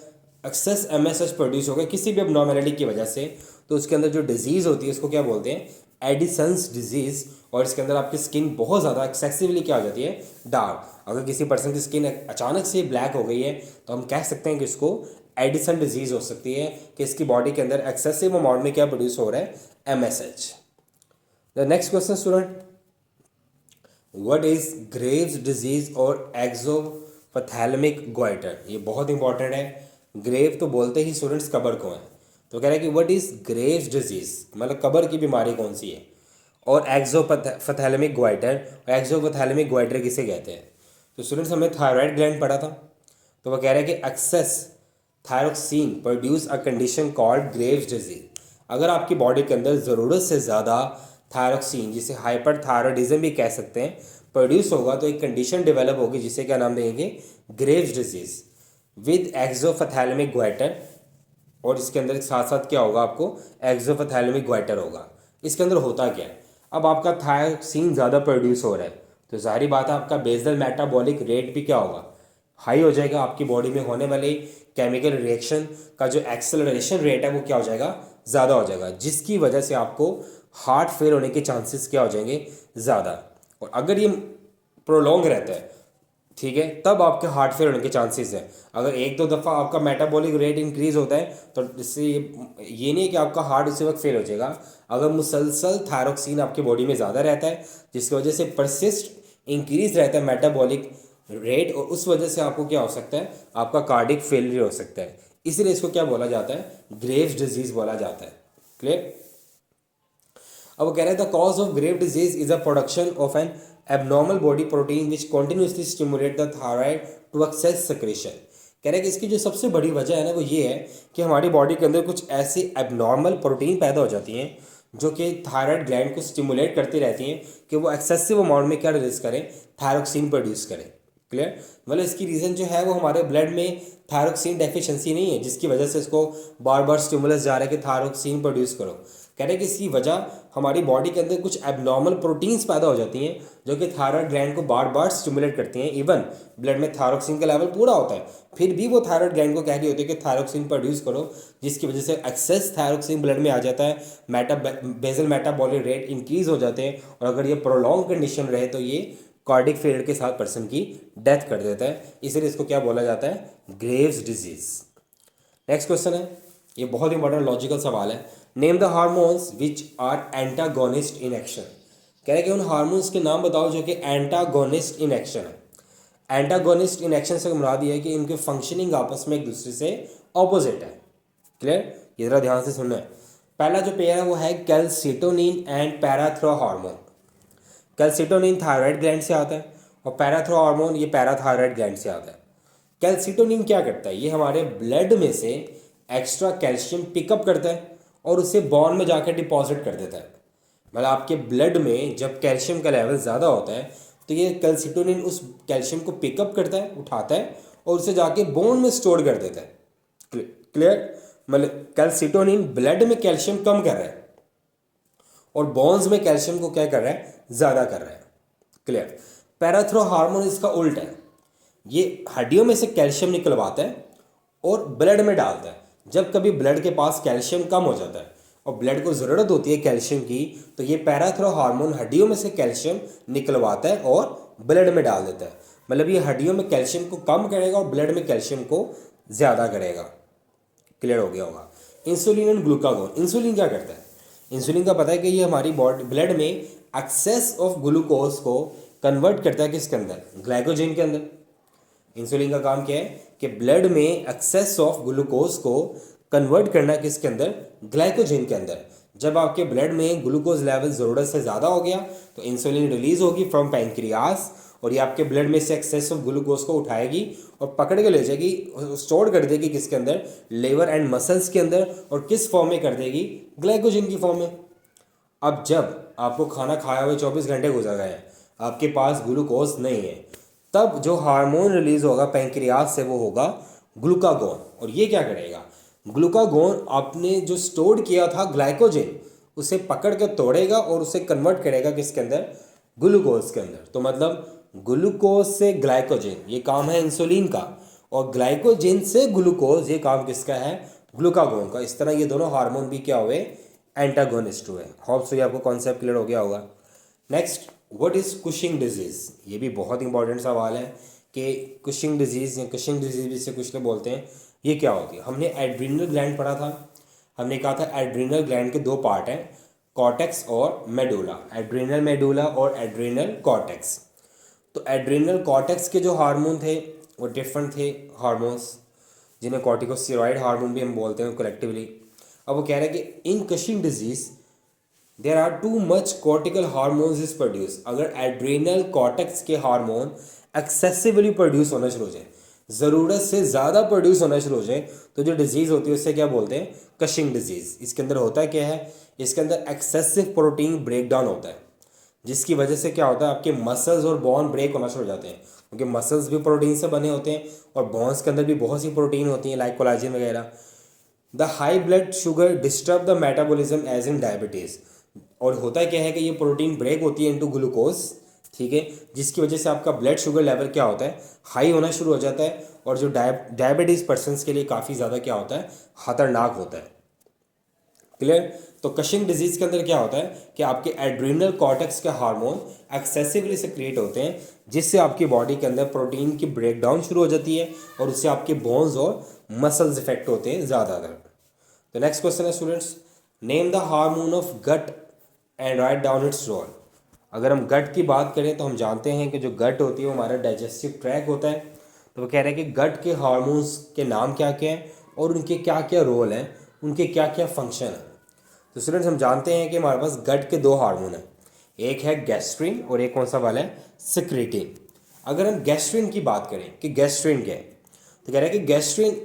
एक्सेस एमएसएच प्रोड्यूस हो गया किसी भी अबनॉर्मेलिटी की वजह से, तो उसके अंदर जो डिजीज़ होती है उसको क्या बोलते हैं, एडिसन्स डिजीज़, और इसके अंदर आपकी स्किन बहुत ज़्यादा एक्सेसिवली क्या हो जाती है, डार्क। अगर किसी पर्सन की स्किन अचानक से ब्लैक हो गई है तो हम कह सकते हैं कि इसको एडिसन डिजीज़ हो सकती है, कि इसकी बॉडी के अंदर एक्सेसिव अमाउंट में क्या प्रोड्यूस हो रहा है, MSH. The next question student, what is Graves disease और एक्सोपथैलेमिक गोइटर। ये बहुत इंपॉर्टेंट है। ग्रेव तो बोलते ही स्टूडेंट्स कब्र को है, तो कह रहा है कि व्हाट इज ग्रेव्स डिजीज, मतलब कब्र की बीमारी कौन सी है, और एक्सोपथैलेमिक गोइटर, और एक्सोपथैलेमिक गोइटर किसे कहते हैं। तो स्टूडेंट्स हमने थायराइड ग्लैंड पढ़ा था, तो वह कह रहा है कि excess thyroxine produce a condition called Graves disease. अगर आपकी बॉडी के अंदर ज़रूरत से ज़्यादा थायरोक्सिन, जिसे हाइपरथायरॉयडिज्म भी कह सकते हैं, प्रोड्यूस होगा तो एक कंडीशन डेवलप होगी जिसे क्या नाम देंगे, ग्रेव्स डिजीज विद एक्सोपथैलेमिक गोइटर, और इसके अंदर साथ साथ क्या होगा, आपको एक्सोपथैलेमिक गोइटर होगा। इसके अंदर होता क्या है, अब आपका थायरोक्सिन ज़्यादा प्रोड्यूस हो रहा है तो जाहिर बात है आपका बेसल मेटाबॉलिक रेट भी क्या होगा, हाई हो जाएगा। आपकी बॉडी में होने वाले केमिकल रिएक्शन का जो एक्सेलरेशन रेट है वो क्या हो जाएगा, ज़्यादा हो जाएगा, जिसकी वजह से आपको हार्ट फेल होने के चांसेस क्या हो जाएंगे, ज़्यादा। और अगर ये प्रोलॉन्ग रहता है, ठीक है, तब आपके हार्ट फेल होने के चांसेस है। अगर एक दो दफ़ा आपका मेटाबॉलिक रेट इंक्रीज होता है तो इससे ये नहीं है कि आपका हार्ट उसी वक्त फेल हो जाएगा। अगर मुसलसल थायरोक्सिन आपकी बॉडी में ज़्यादा रहता है जिसकी वजह से परसिस्ट इंक्रीज रहता है मेटाबॉलिक रेट, और उस वजह से आपको क्या हो सकता है, आपका कार्डिक फेलियर हो सकता है। इसीलिए इसको क्या बोला जाता है, ग्रेव्स डिजीज बोला जाता है। क्लियर। अब वो कह रहे हैं the cause of Grave disease is a production of an abnormal body protein which continuously stimulate the thyroid to excess secretion. कह रहे हैं कि इसकी जो सबसे बड़ी वजह है ना वो ये है कि हमारी बॉडी के अंदर कुछ ऐसी एबनॉर्मल प्रोटीन पैदा हो जाती हैं जो कि थायराइड ग्लैंड को स्टिमुलेट करती रहती हैं कि वो एक्सेसिव अमाउंट में क्या रिलीज करें, थायरोक्सिन प्रोड्यूस करें। क्लियर। मतलब इसकी रीज़न जो है वो हमारे ब्लड में थायरोक्सिन डेफिशिएंसी नहीं है जिसकी वजह से इसको बार बार स्टिमुलस जा रहा है कि थायरोक्सिन प्रोड्यूस करो। कह रहे हैं कि इसकी वजह हमारी बॉडी के अंदर कुछ एबनॉर्मल प्रोटीन्स पैदा हो जाती हैं जो कि थायराइड ग्लैंड को बार बार स्टिमुलेट करती हैं। इवन ब्लड में थायरोक्सिन का लेवल पूरा होता है फिर भी वो थायराइड ग्लैंड को कह रही होती है कि थायरोक्सिन प्रोड्यूस करो, जिसकी वजह से एक्सेस थायरोक्सिन ब्लड में आ जाता है, बेसल मेटाबॉलिक रेट इंक्रीज हो जाते हैं, और अगर ये प्रोलॉन्ग कंडीशन रहे तो ये कार्डिक फेलियर के साथ पर्सन की डेथ कर देता है। इसलिए इसको क्या बोला जाता है, ग्रेव्स डिजीज। नेक्स्ट क्वेश्चन है, ये बहुत इंपॉर्टेंट लॉजिकल सवाल है। Name the hormones which are antagonist in action. कह रहे हैं कि उन हार्मोन्स के नाम बताओ जो कि एंटागोनिस्ट इन एक्शन है। एंटागोनिस्ट इन एक्शन से मुराद ये है कि इनके फंक्शनिंग आपस में एक दूसरे से ऑपोजिट है। क्लियर, ये जरा ध्यान से सुनना है। पहला जो पेयर है वो है calcitonin and parathyroid hormone. Calcitonin thyroid gland से आता है और पैराथ्रो हार्मोन ये पैराथायराइड ग्लैंड से आता है। कैल्सिटोनिन क्या करता है, ये हमारे ब्लड में से एक्स्ट्रा कैल्शियम पिकअप करता है और उसे बॉन में जाकर डिपॉजिट कर देता है। मतलब आपके ब्लड में जब कैल्शियम का लेवल ज़्यादा होता है तो ये कैल्सिटोनिन उस कैल्शियम को पिकअप करता है, उठाता है और उसे जाके बोन में स्टोर कर देता है। क्लियर। मतलब कैल्सिटोनिन ब्लड में कैल्शियम कम कर रहा है और बोन्स में कैल्शियम को क्या कर रहा है, ज़्यादा कर रहा है। क्लियर। पैराथ्रो हार्मोन इसका उल्ट है, ये हड्डियों में से कैल्शियम निकलवाता है और ब्लड में डालता है। जब कभी ब्लड के पास कैल्शियम कम हो जाता है और ब्लड को ज़रूरत होती है कैल्शियम की, तो ये पैराथ्रो हार्मोन हड्डियों में से कैल्शियम निकलवाता है और ब्लड में डाल देता है। मतलब ये हड्डियों में कैल्शियम को कम करेगा और ब्लड में कैल्शियम को ज़्यादा करेगा। क्लियर हो गया होगा। Insulin and glucagon. इंसुलिन क्या करता है, इंसुलिन का पता है कि ये हमारी बॉडी ब्लड में एक्सेस ऑफ ग्लूकोज को कन्वर्ट करता है किसके अंदर, ग्लाइकोजन के अंदर। इंसुलिन का काम क्या है कि ब्लड में एक्सेस ऑफ ग्लूकोज को कन्वर्ट करना किसके अंदर, ग्लाइकोजन के अंदर। जब आपके ब्लड में ग्लूकोज लेवल ज़रूरत से ज़्यादा हो गया तो इंसुलिन रिलीज होगी फ्रॉम पैंक्रियास, और ये आपके ब्लड में से एक्सेस ऑफ ग्लूकोज को उठाएगी और पकड़ के ले जाएगी, स्टोर कर देगी किसके अंदर, लिवर एंड मसल्स के अंदर, और किस फॉर्म में कर देगी, ग्लाइकोजन की फॉर्म में। अब जब आपको खाना खाया हुए 24 घंटे गुजर गए हैं, आपके पास ग्लूकोज नहीं है, तब जो हार्मोन रिलीज होगा पैंक्रियास से वो होगा ग्लूकागोन। और ये क्या करेगा, ग्लूकागोन आपने जो स्टोर किया था ग्लाइकोजन उसे पकड़ के तोड़ेगा और उसे कन्वर्ट करेगा किसके अंदर, ग्लूकोज के अंदर। तो मतलब ग्लूकोज से ग्लाइकोजन ये काम है इंसुलिन का, और ग्लाइकोजन से ग्लूकोज ये काम किसका है, ग्लूकागोन का। इस तरह ये दोनों हार्मोन भी क्या हुए, एंटागोनिस्ट हुए। होप सो ये आपको कॉन्सेप्ट क्लियर हो गया होगा। Next, what is Cushing disease. ये भी बहुत इंपॉर्टेंट सवाल है कि कुशिंग डिजीज़ या कुशिंग डिजीज़ भी से कुछ लोग बोलते हैं, ये क्या होती है। हमने एड्रीनल ग्लैंड पढ़ा था, हमने कहा था एड्रीनल ग्लैंड के दो पार्ट हैं, कॉर्टेक्स और मेडुला, एड्रीनल मेडुला और एड्रीनल कॉर्टेक्स। तो एड्रीनल कॉर्टेक्स के जो हार्मोन थे वो डिफरेंट थे हार्मोन्स, जिन्हें कॉर्टिकोस्टेरॉइड हार्मोन भी हम बोलते हैं कलेक्टिवली। अब वो कह रहे हैं कि in Cushing disease there are too much cortical hormones is produce. अगर एड्रीनल कॉर्टेक्स के हार्मोन एक्सेसिवली प्रोड्यूस होना शुरू हो जाए, ज़रूरत से ज़्यादा प्रोड्यूस होना शुरू हो जाए, तो जो डिजीज़ होती है उससे क्या बोलते हैं, कशिंग डिजीज़। इसके अंदर होता है क्या है, इसके अंदर एक्सेसिव प्रोटीन ब्रेकडाउन होता है, जिसकी वजह से क्या होता है, आपके मसल्स और बोन ब्रेक होना शुरू हो जाते हैं, क्योंकि मसल्स भी प्रोटीन से बने होते हैं और बोन्स के अंदर भी बहुत सी प्रोटीन होती हैं लाइक कोलाजन वगैरह। The high blood sugar disturb the metabolism as in diabetes. और होता क्या है कि ये प्रोटीन ब्रेक होती है इनटू ग्लूकोज, ठीक है, जिसकी वजह से आपका ब्लड शुगर लेवल क्या होता है, हाई होना शुरू हो जाता है, और जो डायबिटीज़ पर्सनस के लिए काफ़ी ज़्यादा क्या होता है, खतरनाक होता है। क्लियर। तो कशिंग डिजीज़ के अंदर क्या होता है कि आपके एड्रीनल कॉर्टेक्स के हार्मोन एक्सेसिवली सिक्रिएट होते हैं, जिससे आपकी बॉडी के अंदर प्रोटीन की ब्रेकडाउन शुरू हो जाती है, और उससे आपके बोन्स और मसल्स इफेक्ट होते हैं ज़्यादातर। तो नेक्स्ट क्वेश्चन है students, name the hormone of gut and write down its role. अगर हम गट की बात करें तो हम जानते हैं कि जो गट होती है वो हमारा डाइजेस्टिव ट्रैक होता है। तो वो कह रहे हैं कि गट के हार्मोन्स के नाम क्या क्या हैं और उनके क्या क्या रोल हैं, उनके क्या क्या फंक्शन हैं। तो स्टूडेंट्स हम जानते हैं कि हमारे पास गट के दो हार्मोन हैं, एक है गैस्ट्रिन और एक कौन सा वाला है, सिक्रेटिन। अगर हम गैस्ट्रिन की बात करें कि गैस्ट्रिन क्या है, तो कह रहे हैं कि gastrin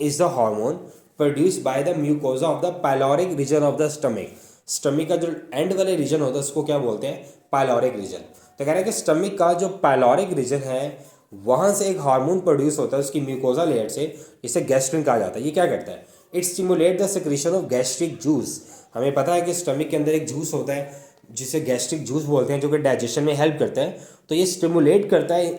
is the hormone produce by the mucosa of the pyloric region of the stomach. Stomach का जो एंड वाले रीजन होता है उसको क्या बोलते हैं, पाइलोरिक रीजन। तो कह रहे हैं कि स्टमक का जो पाइलोरिक रीजन है वहाँ से एक हार्मोन प्रोड्यूस होता है उसकी म्यूकोजा लेयर से, इसे गैस्ट्रिन कहा जाता है। ये क्या करता है, it stimulate the secretion of gastric juice. हमें पता है कि स्टमक के अंदर एक जूस होता है जिसे गैस्ट्रिक जूस बोलते हैं, जो कि डाइजेशन में हेल्प करता है। तो ये स्टिमुलेट करता है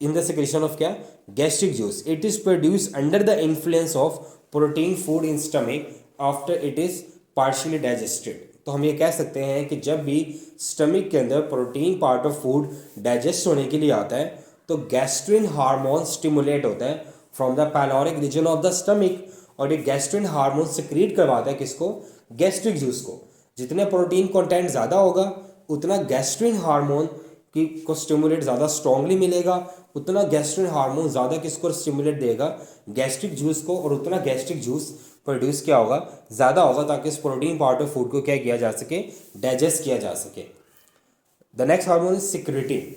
इन द सेक्रेशन ऑफ क्या, gastric juice. It is produce under the influence of protein food in stomach after it is partially digested. तो हम ये कह सकते हैं कि जब भी स्टमक के अंदर protein part of food digest होने के लिए आता है तो गैस्ट्रिन हार्मोन स्टिमुलेट होता है from the pyloric region of the stomach, और ये गैस्ट्रिन हार्मोन सिक्रीट करवाता है किसको, गैस्ट्रिक जूस को। जितने प्रोटीन कंटेंट ज़्यादा होगा उतना गैस्ट्रिन हार्मोन की को स्टिमुलेट ज़्यादा स्ट्रांगली मिलेगा, उतना गैस्ट्रिन हार्मोन ज़्यादा किसको स्टिमुलेट देगा, गैस्ट्रिक जूस को, और उतना गैस्ट्रिक जूस प्रोड्यूस क्या होगा, ज़्यादा होगा, ताकि इस प्रोटीन पार्ट ऑफ फूड को क्या किया जा सके, डाइजेस्ट किया जा सके। The next hormone is secretin.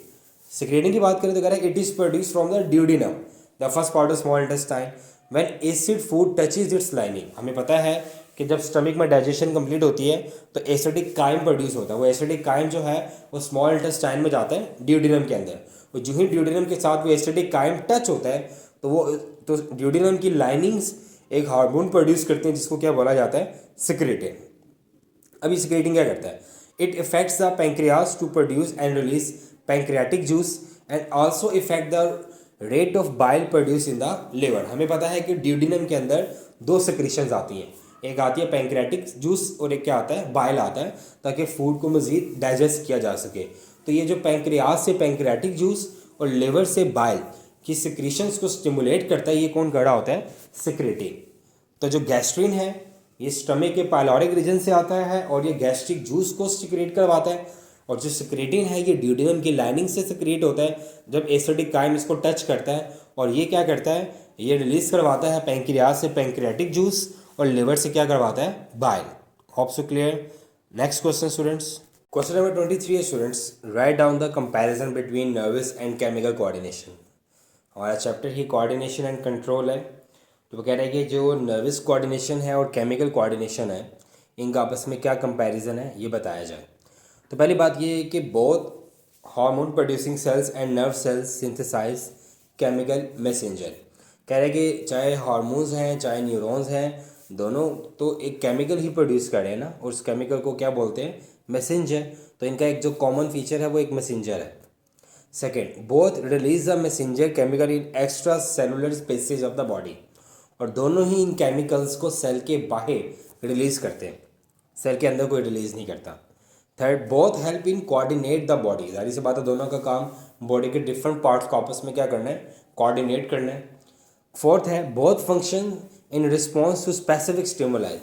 Secretin की बात करें तो कह रहा है it is produce from the duodenum, the first part of small intestine, when acid food touches it's lining. हमें पता है कि जब स्टमक में डाइजेशन कंप्लीट होती है तो एसिडिक काइम प्रोड्यूस होता है। वो एसिडिक काइम जो है वो स्मॉल इंटेस्टाइन में जाता है ड्यूडिनम के अंदर, और जो ही ड्यूडिनम के साथ वो एसिडिक काइम टच होता है तो ड्यूडिनम की लाइनिंग्स एक हार्मोन प्रोड्यूस करते हैं जिसको क्या बोला जाता है, सिक्रेटिन। अभी सिक्रेटिन क्या करता है, it affects the pancreas to produce and release pancreatic juice and also affect the rate of bile produce in the liver. हमें पता है कि ड्यूडिनम के अंदर दो सिक्रीशंस आती हैं, एक आती है पैंक्रियाटिक जूस और एक क्या आता है, बाइल आता है, ताकि फूड को मज़ीद डाइजेस्ट किया जा सके। तो ये जो पैंक्रियास से पैंक्रियाटिक जूस और लिवर से बाइल की सिक्रीशंस को स्टिमुलेट करता है, ये कौन कर रहा होता है, सिक्रेटिन। तो जो गैस्ट्रिन है ये स्टमक के पाइलोरिक रीजन से आता है और ये गैस्ट्रिक जूस को सिक्रेट करवाता है, और जो सिक्रेटिन है ये ड्यूडेनम की लाइनिंग से सिक्रेट होता है जब एसिडिक काइम इसको टच करता है, और ये क्या करता है, ये रिलीज करवाता है पैंक्रियाज से पैंक्रियाटिक जूस, और लिवर से क्या करवाता है, bile. Hope so clear. Next question students, question number 23 है students, write down the comparison between nervous and chemical coordination. हमारा चैप्टर ही कोऑर्डिनेशन एंड कंट्रोल है, तो वो कह रहा है कि जो नर्वस कोऑर्डिनेशन है और केमिकल कोऑर्डिनेशन है इनका आपस में क्या कंपैरिजन है ये बताया जाए। तो पहली बात ये है कि both hormone producing cells and nerve cells synthesise chemical messenger. कह रहे हैं कि चाहे हार्मोन्स हैं चाहे न्यूरॉन्स हैं, दोनों तो एक केमिकल ही प्रोड्यूस कर रहे हैं ना, और उस केमिकल को क्या बोलते हैं, मैसेंजर। तो इनका एक जो कॉमन फीचर है वो एक मैसेंजर है। Second, both release the messenger chemical in extra cellular spaces of the body, और दोनों ही इन केमिकल्स को सेल के बाहर रिलीज करते हैं, सेल के अंदर कोई रिलीज नहीं करता। Third, both help in coordinate the body, जाहिर सी बात है दोनों का काम बॉडी के डिफरेंट पार्ट्स को आपस में क्या करना है, कोऑर्डिनेट करना है। फोर्थ है, both function in response to specific stimuli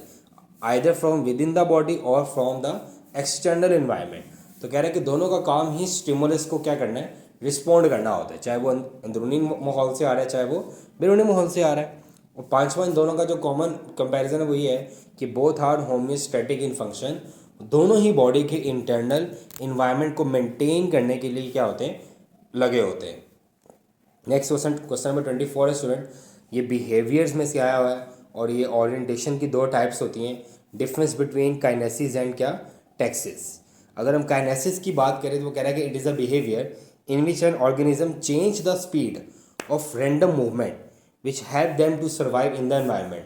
either from within the body और फ्रॉम द एक्सटर्नल इन्वायरमेंट। तो कह रहे हैं कि दोनों का काम ही स्टिमुलस को क्या करना है, रिस्पॉन्ड करना होता है, चाहे वो अंदरूनी माहौल से आ रहा है चाहे वो बैरूनी माहौल से आ रहा है। और पांचवा, इन दोनों का जो कॉमन कंपैरिजन है वो ये है कि both are homeostatic in function, दोनों ही बॉडी के इंटरनल इन्वायरमेंट को मेंटेन करने के लिए क्या होते हैं, लगे होते हैं। नेक्स्ट क्वेश्चन नंबर 24 है स्टूडेंट, ये बिहेवियर्स में से आया हुआ है, और ये ओरिएंटेशन की दो टाइप्स होती हैं, डिफरेंस बिटवीन काइनेसिस एंड क्या, टैक्सिस। अगर हम काइनेसिस की बात करें तो वो कह रहा है कि it is a behaviour in which an organism change the speed of random movement which help them to survive in the environment.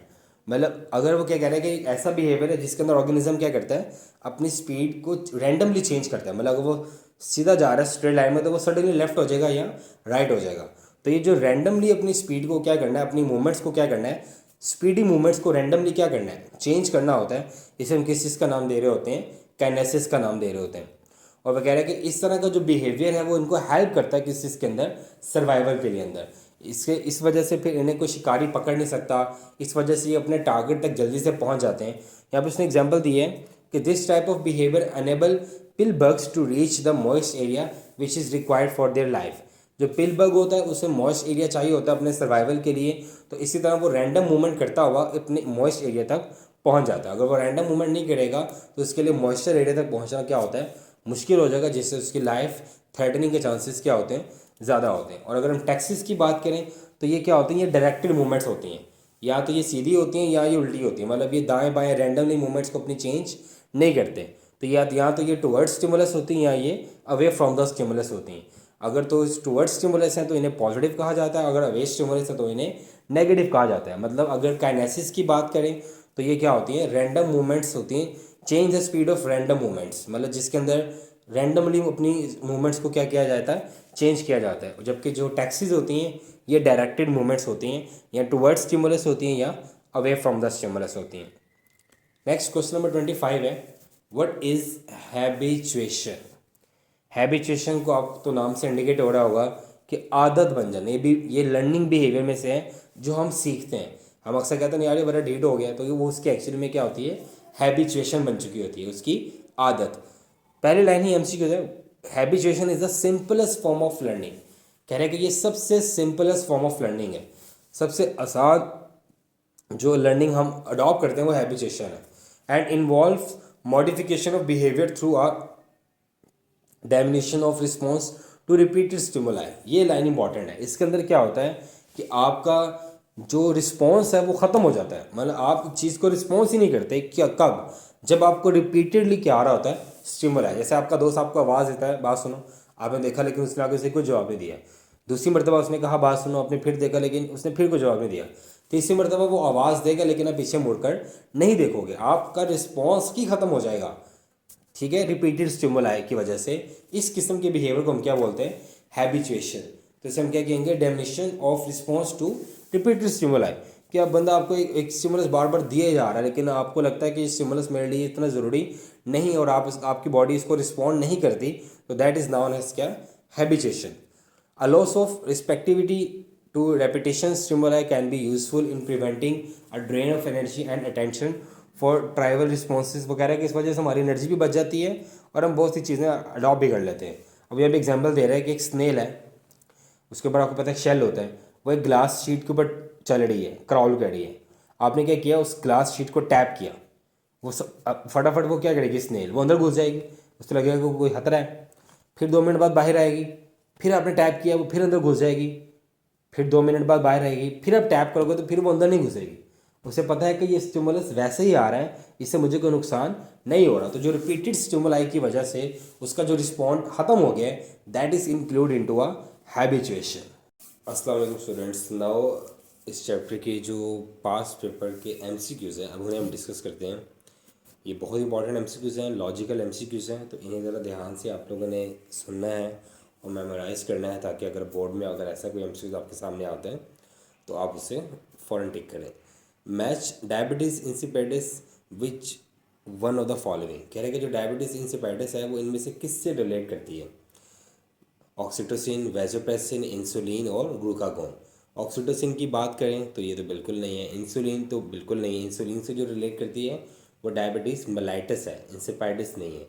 मतलब अगर वो क्या कह रहा है कि ऐसा बिहेवियर है जिसके अंदर ऑर्गेनिज्म क्या करता है, अपनी स्पीड को रैंडमली चेंज करता है, मतलब अगर वो सीधा जा रहा है स्ट्रेट लाइन में तो वो सडनली लेफ्ट हो जाएगा या राइट हो जाएगा। तो ये जो रैंडमली अपनी स्पीड को क्या करना है, अपनी मूवमेंट्स को क्या करना है, स्पीडी मूवमेंट्स को रैंडमली क्या करना है, चेंज करना होता है, इसे हम किस चीज़ का नाम दे रहे होते हैं, काइनेसिस का नाम दे रहे होते हैं। और वह कह रहा है कि इस तरह का जो बिहेवियर है वो इनको हेल्प करता है किस चीज़ के अंदर, सर्वाइवल के लिए अंदर। इस वजह से फिर इन्हें कोई शिकारी पकड़ नहीं सकता, इस वजह से ये अपने टारगेट तक जल्दी से पहुंच जाते हैं। यहाँ पर उसने एग्जांपल दी है कि this type of behaviour enable pill bugs to reach the moist area which is required for their life. जो पिल बग होता है उसे मॉइस्ट एरिया चाहिए होता है अपने सर्वाइवल के लिए, तो इसी तरह वो रैंडम मूवमेंट करता हुआ अपने मॉइस्ट एरिया तक पहुंच जाता है। अगर वो रैंडम मूवमेंट नहीं करेगा तो उसके लिए मॉइस्चर एरिया तक पहुंचना क्या होता है, मुश्किल हो जाएगा, जिससे उसकी लाइफ थ्रेटनिंग के चांसेस क्या होते हैं, ज़्यादा होते हैं। और अगर हम टैक्सिस की बात करें तो ये क्या होती हैं, ये डायरेक्टेड मूवमेंट्स होती हैं, या तो ये सीधी होती हैं या ये उल्टी होती हैं, मतलब ये दाएं बाएं रैंडमली मूवमेंट्स को अपनी चेंज नहीं करते। तो या तो ये टुवर्ड्स स्टिमुलस होती हैं या ये अवे फ्रॉम द स्टिमुलस होती हैं। अगर तो टुवर्ड्स स्टिमुलस हैं तो इन्हें पॉजिटिव कहा जाता है, अगर अवे स्टिमुलस है तो इन्हें नेगेटिव कहा जाता है। मतलब अगर काइनेसिस की बात करें तो ये क्या होती है, रैंडम मूवमेंट्स होती हैं, change the speed of random movements, मतलब जिसके अंदर रैंडमली अपनी मूवमेंट्स को क्या किया जाता है, चेंज किया जाता है। जबकि जो टैक्सीज होती हैं ये डायरेक्टेड मूवमेंट्स होती हैं, या टुवर्ड्स स्टिमुलस होती हैं या अवे फ्रॉम द स्टिमुलस होती हैं। नेक्स्ट क्वेश्चन नंबर 25 है, व्हाट इज़ हैबिचुएशन। हैबिचुएशन को आप तो नाम से इंडिकेट हो रहा होगा कि आदत बन जाना, ये लर्निंग बिहेवियर में से है जो हम सीखते हैं। हम अक्सर कहते हैं यार ये बड़ा ढीठ हो गया, तो वो उसके एक्चुअली में क्या होती है, हैबिचुएशन बन चुकी होती है, उसकी आदत। पहली लाइन ही एमसीक्यू है, habituation is the simplest form of learning. कह रहे हैं कि ये सबसे सिंपलेस्ट फॉर्म ऑफ लर्निंग है, सबसे आसान जो लर्निंग हम अडॉप्ट करते हैं वो हैबिचुएशन है, and involve modification of behaviour through a diminution of response to repeated stimuli. ये लाइन इंपॉर्टेंट है। इसके अंदर क्या होता है कि आपका जो रिस्पॉन्स है वो ख़त्म हो जाता है, मतलब आप चीज़ को रिस्पॉन्स ही नहीं करते। क्या कब, जब आपको रिपीटेडली क्या आ रहा होता है, स्टिमुलाई। जैसे आपका दोस्त आपको आवाज़ देता है, बात सुनो, आपने देखा लेकिन उसने आगे से कोई जवाब नहीं दिया। दूसरी मरतबा उसने कहा बात सुनो, आपने फिर देखा लेकिन उसने फिर कोई जवाब नहीं दिया। तीसरी मरतबा वो आवाज़ देगा लेकिन आप पीछे मुड़कर नहीं देखोगे, आपका रिस्पॉन्स ही ख़त्म हो जाएगा। ठीक है, रिपीटेड स्टिमुलाई की वजह से इस किस्म के बिहेवियर को हम क्या बोलते हैं, हैबिचुएशन। तो इसे हम क्या कहेंगे, diminution of response to repeated stimuli. कि अब बंदा आपको एक स्टिमुलस बार बार दिए जा रहा है लेकिन आपको लगता है कि ये स्टिमुलस मेरे लिए इतना ज़रूरी नहीं और आपकी बॉडी इसको रिस्पॉन्ड नहीं करती, तो दैट इज़ नाउन एज क्या, हैबिचुएशन। अ लॉस ऑफ रिस्पेक्टिविटी to repetition stimuli can be useful in preventing a drain of energy and attention for trivial responses वगैरह की इस वजह से हमारी एनर्जी भी बच जाती है और हम बहुत सी चीज़ें अडॉप्ट भी कर लेते हैं। अभी अभी एग्जांपल दे रहा है कि एक स्नेल है, उसके ऊपर आपको पता है शेल होता है, वो एक ग्लास शीट के ऊपर चल रही है, क्राउल कर रही है। आपने क्या किया, उस ग्लास शीट को टैप किया, वो फटाफट वो क्या करेगी स्नेल, वो अंदर घुस जाएगी, उसको लगेगा कि कोई खतरा है। फिर 2 मिनट बाद बाहर आएगी, फिर आपने टैप किया, वो फिर अंदर घुस जाएगी, फिर 2 मिनट बाद बाहर आएगी, फिर आप टैप करोगे तो फिर वो अंदर नहीं घुसेगी। उसे पता है कि ये स्टिमुलस वैसे ही आ रहा है, इससे मुझे कोई नुकसान नहीं हो रहा। तो जो रिपीटेड स्टिमुलाई की वजह से उसका जो रिस्पॉन्ड ख़त्म हो गया है, that is include into a habituation. अस्सलाम वालेकुम स्टूडेंट्स, नाउ इस चैप्टर के जो पास्ट पेपर के एमसीक्यूज़ हैं अब उन्हें हम डिस्कस करते हैं। ये बहुत इंपॉर्टेंट एमसीक्यूज़ हैं, लॉजिकल एमसीक्यूज़ हैं, तो इन्हें ज़रा ध्यान से आप लोगों ने सुनना है और मेमोराइज़ करना है, ताकि अगर बोर्ड में अगर ऐसा कोई एमसीक्यूज़ आपके सामने आता है तो आप उसे फ़ौरन टिक करें। Match diabetes insipidus which one of the following. कह रहे हैं कि जो डायबिटीज़ इंसिपिडिस है वो इनमें से किससे रिलेट करती है? ऑक्सीटोसिन, वैसोप्रेसिन, इंसुलिन और ग्लूकागोन। ऑक्सीटोसिन की बात करें तो ये तो बिल्कुल नहीं है, इंसुलिन तो बिल्कुल नहीं है। इंसुलिन से जो रिलेट करती है वो डायबिटीज़ मेलाइटस है, इंसेपाइटिस नहीं है।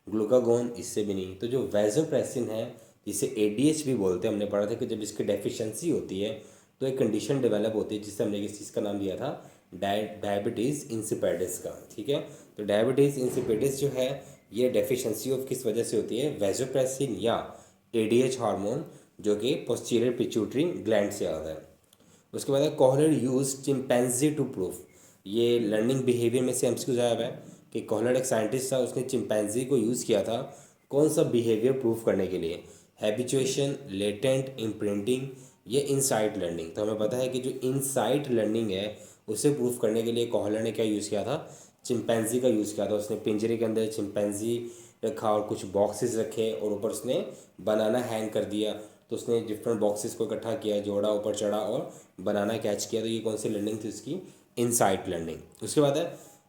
ग्लूकागोन इससे भी नहीं। तो जो वैसोप्रेसिन है, जिसे एडीएच भी बोलते हैं, हमने पढ़ा था कि जब इसकी डेफिशिएंसी होती है तो एक कंडीशन डेवलप होती है जिससे हमने किस चीज़ का नाम दिया था, डायबिटीज़ इंसिपिडिस का। ठीक है, तो डायबिटीज़ इंसिपिडिस जो है ये डेफिशिएंसी ऑफ किस वजह से होती है? वैसोप्रेसिन या एडीएच हार्मोन, जो कि पोस्टीरियर पिट्यूटरी ग्लैंड से आता है। उसके बाद है Kohler use chimpanzee to proof. ये लर्निंग बिहेवियर में से एमसीक्यू आया हुआ है कि कोहलर एक साइंटिस्ट था, उसने चिंपैंजी को यूज़ किया था कौन सा बिहेवियर प्रूफ करने के लिए? हैबिचुएशन, लेटेंट इम्प्रिंटिंग, ये इनसाइट लर्निंग। तो हमें पता है कि जो इनसाइट लर्निंग है उसे प्रूफ करने के लिए कोहलर ने क्या यूज़ किया था? चिंपैंजी का यूज़ किया था। उसने पिंजरे के अंदर चिंपैंजी रखा और कुछ बॉक्सेस रखे और ऊपर उसने बनाना हैंग कर दिया। तो उसने डिफरेंट बॉक्सेस को इकट्ठा किया, जोड़ा, ऊपर चढ़ा और बनाना कैच किया। तो ये कौन सी लर्निंग थी उसकी? Insight learning. उसके बाद है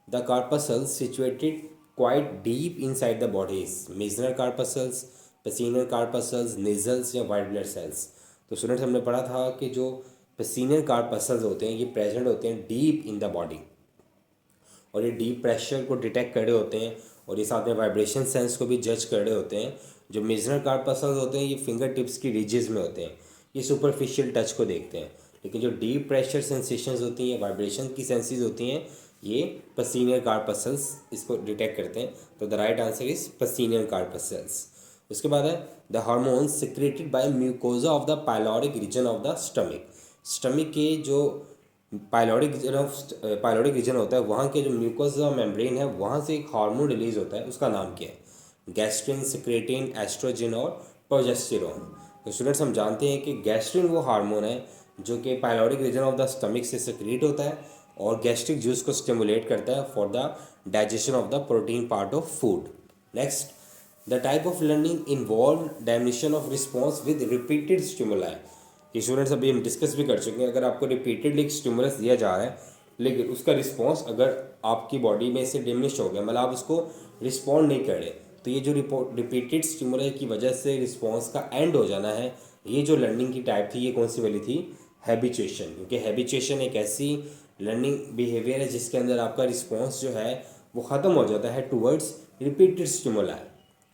the corpuscles situated quite deep inside the bodies. Meissner corpuscles, Pacinian corpuscles, nasals या वाइट ब्लड सेल्स। तो स्टूडेंट्स हमने पढ़ा था कि जो पेसिनर कार्पसल्स होते हैं ये प्रेजेंट होते हैं डीप इन द बॉडी और ये डीप प्रेशर को डिटेक्ट कर रहे होते हैं और ये साथ में वाइब्रेशन सेंस को भी जज कर रहे होते हैं। जो मेजनर कार्पसल्स होते हैं ये फिंगर टिप्स की रिजेस में होते हैं, ये सुपरफिशियल टच को देखते हैं। लेकिन जो डीप प्रेशर सेंसेशंस होती हैं, वाइब्रेशन की सेंसेस होती हैं, ये पसीनियर कार्पसल्स इसको डिटेक्ट करते हैं। तो the right answer is Pacinian corpuscles. उसके बाद है the hormones secreted by mucosa of the pyloric region of the stomach. Stomach के जो पाइलोरिक रीजन होता है वहाँ के जो म्यूकोसा मेम्ब्रेन है वहाँ से एक हार्मोन रिलीज होता है, उसका नाम क्या है? गैस्ट्रिन, सिक्रेटिन, एस्ट्रोजन और प्रोजेस्टेरोन। तो स्टूडेंट्स हम जानते हैं कि गैस्ट्रिन वो हार्मोन है जो कि pyloric region of the stomach से सिक्रेट होता है और गैस्ट्रिक जूस को स्टिमुलेट करता है for the digestion of the protein part of food. Next, the type of learning involve diminution of response with repeated stimuli. ये स्टूडेंट्स अभी हम डिस्कस भी कर चुके हैं। अगर आपको रिपीटेडली एक स्टिमुलस दिया जा रहा है लेकिन उसका रिस्पॉन्स अगर आपकी बॉडी में से डिमिनिश हो गया, मतलब आप उसको रिस्पॉन्ड नहीं कर रहे, तो ये जो रिपीटेड स्टिमुलस की वजह से रिस्पॉन्स का एंड हो जाना है, ये जो लर्निंग की टाइप थी ये कौन सी वाली थी? हैबिचुएशन। क्योंकि हैबिचुएशन एक ऐसी लर्निंग बिहेवियर है जिसके अंदर आपका रिस्पॉन्स जो है वो ख़त्म हो जाता है टूवर्ड्स रिपीटेड स्टिमुलाई।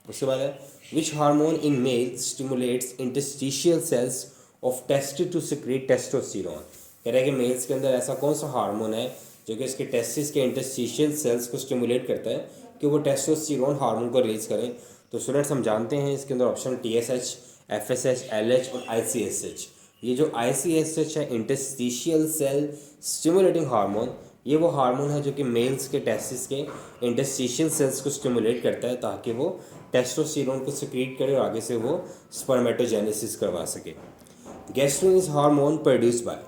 उसके बाद है which hormone in male stimulates interstitial cells of test to secrete testosterone. कह रहा है कि मेल्स के अंदर ऐसा कौन सा हार्मोन है जो कि इसके टेस्टिस के इंटरस्टिशियल सेल्स को स्टिमुलेट करता है कि वो टेस्टोस्टेरोन हार्मोन को रिलीज करें? तो स्टूडेंट्स हम जानते हैं इसके अंदर ऑप्शन TSH, FSH, LH और ICSH। ये जो ICSH है, इंटरस्टिशियल सेल स्टिमुलेटिंग हार्मोन, ये वो हार्मोन है जो कि मेल्स के टेस्टिस के इंटरस्टिशियल सेल्स को स्टिमुलेट करता है ताकि वो टेस्टोस्टेरोन को सिक्रीट करे और आगे से वो स्पर्मेटोजेनेसिस करवा सके। Gastrin is hormone produce bye.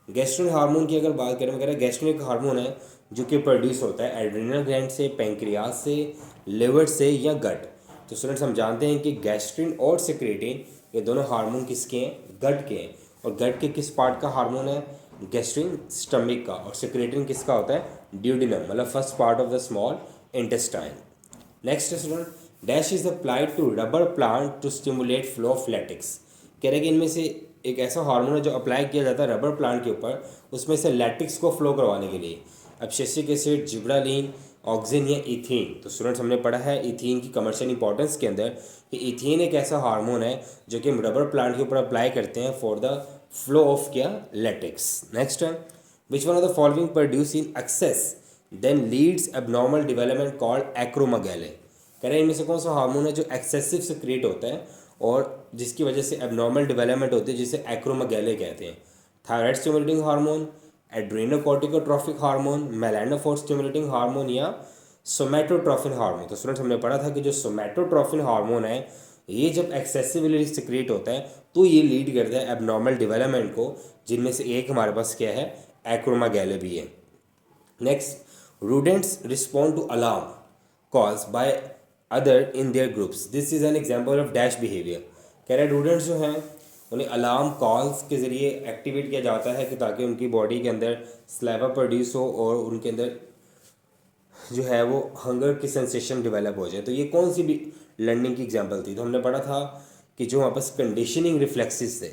Gastrin hormone की अगर बात करें, वगैरह गैस्ट्रिन एक हार्मोन है जो कि प्रोड्यूस होता है एड्रिनल ग्लैंड से, पैंक्रियाज से, लिवर से या गट। तो स्टूडेंट्स हम जानते हैं कि गैस्ट्रिन और सिक्रेटिन ये दोनों हार्मोन किसके हैं? गट के हैं। और गट के किस पार्ट का हार्मोन है? गैस्ट्रिन स्टमक का। और सिक्रेटिन किसका होता है? ड्यूडिनम, मतलब first part of the small intestine. Next student, dash is applied to rubber plant to stimulate flow of latex. कह रहे हैं कि इनमें से एक ऐसा हार्मोन है जो अप्लाई किया जाता है रबर प्लांट के ऊपर, उसमें से लैटिक्स को फ्लो करवाने के लिए। एब्सिसिक एसिड, जिब्रालिन, ऑक्सिन या इथीन। तो स्टूडेंट्स हमने पढ़ा है इथीन की कमर्शियल इंपॉर्टेंस के अंदर कि इथीन एक ऐसा हार्मोन है जो कि हम रबर प्लांट के ऊपर अप्लाई करते हैं फॉर द फ्लो ऑफ क्या लेटेक्स। नेक्स्ट है which one of the following produce in excess then leads abnormal development called acromegaly. कह रहे हैं इनमें से कौन सा हार्मोन है जो एक्सेसिव से क्रिएट होता है और जिसकी वजह से एबनॉर्मल डेवलपमेंट होती है, जिसे एक्रोमेगाले कहते हैं। Thyroid stimulating hormone, adrenocorticotropic hormone, melanophore stimulating hormone या सोमैटोट्रोफिन हार्मोन। तो स्टूडेंट्स हमने पढ़ा था कि जो सोमैटोट्रोफिन हार्मोन है ये जब एक्सेसिवली सिक्रेट होता है तो ये लीड करता है एबनॉर्मल डेवलपमेंट को, जिनमें से एक हमारे पास क्या है, एक्रोमेगाले भी है। Next, rodents respond to alarm cause by other in their groups, this is an example of dash behaviour. कह रहे रूडेंट्स जो हैं उन्हें अलार्म कॉल्स के ज़रिए एक्टिवेट किया जाता है कि ताकि उनकी बॉडी के अंदर स्लेवा प्रोड्यूस हो और उनके अंदर जो है वो हंगर की सेंसेशन डेवलप हो जाए। तो ये कौन सी भी लर्निंग की एग्जांपल थी? तो हमने पढ़ा था कि जो हमारे पास कंडीशनिंग रिफ्लेक्सेस थे,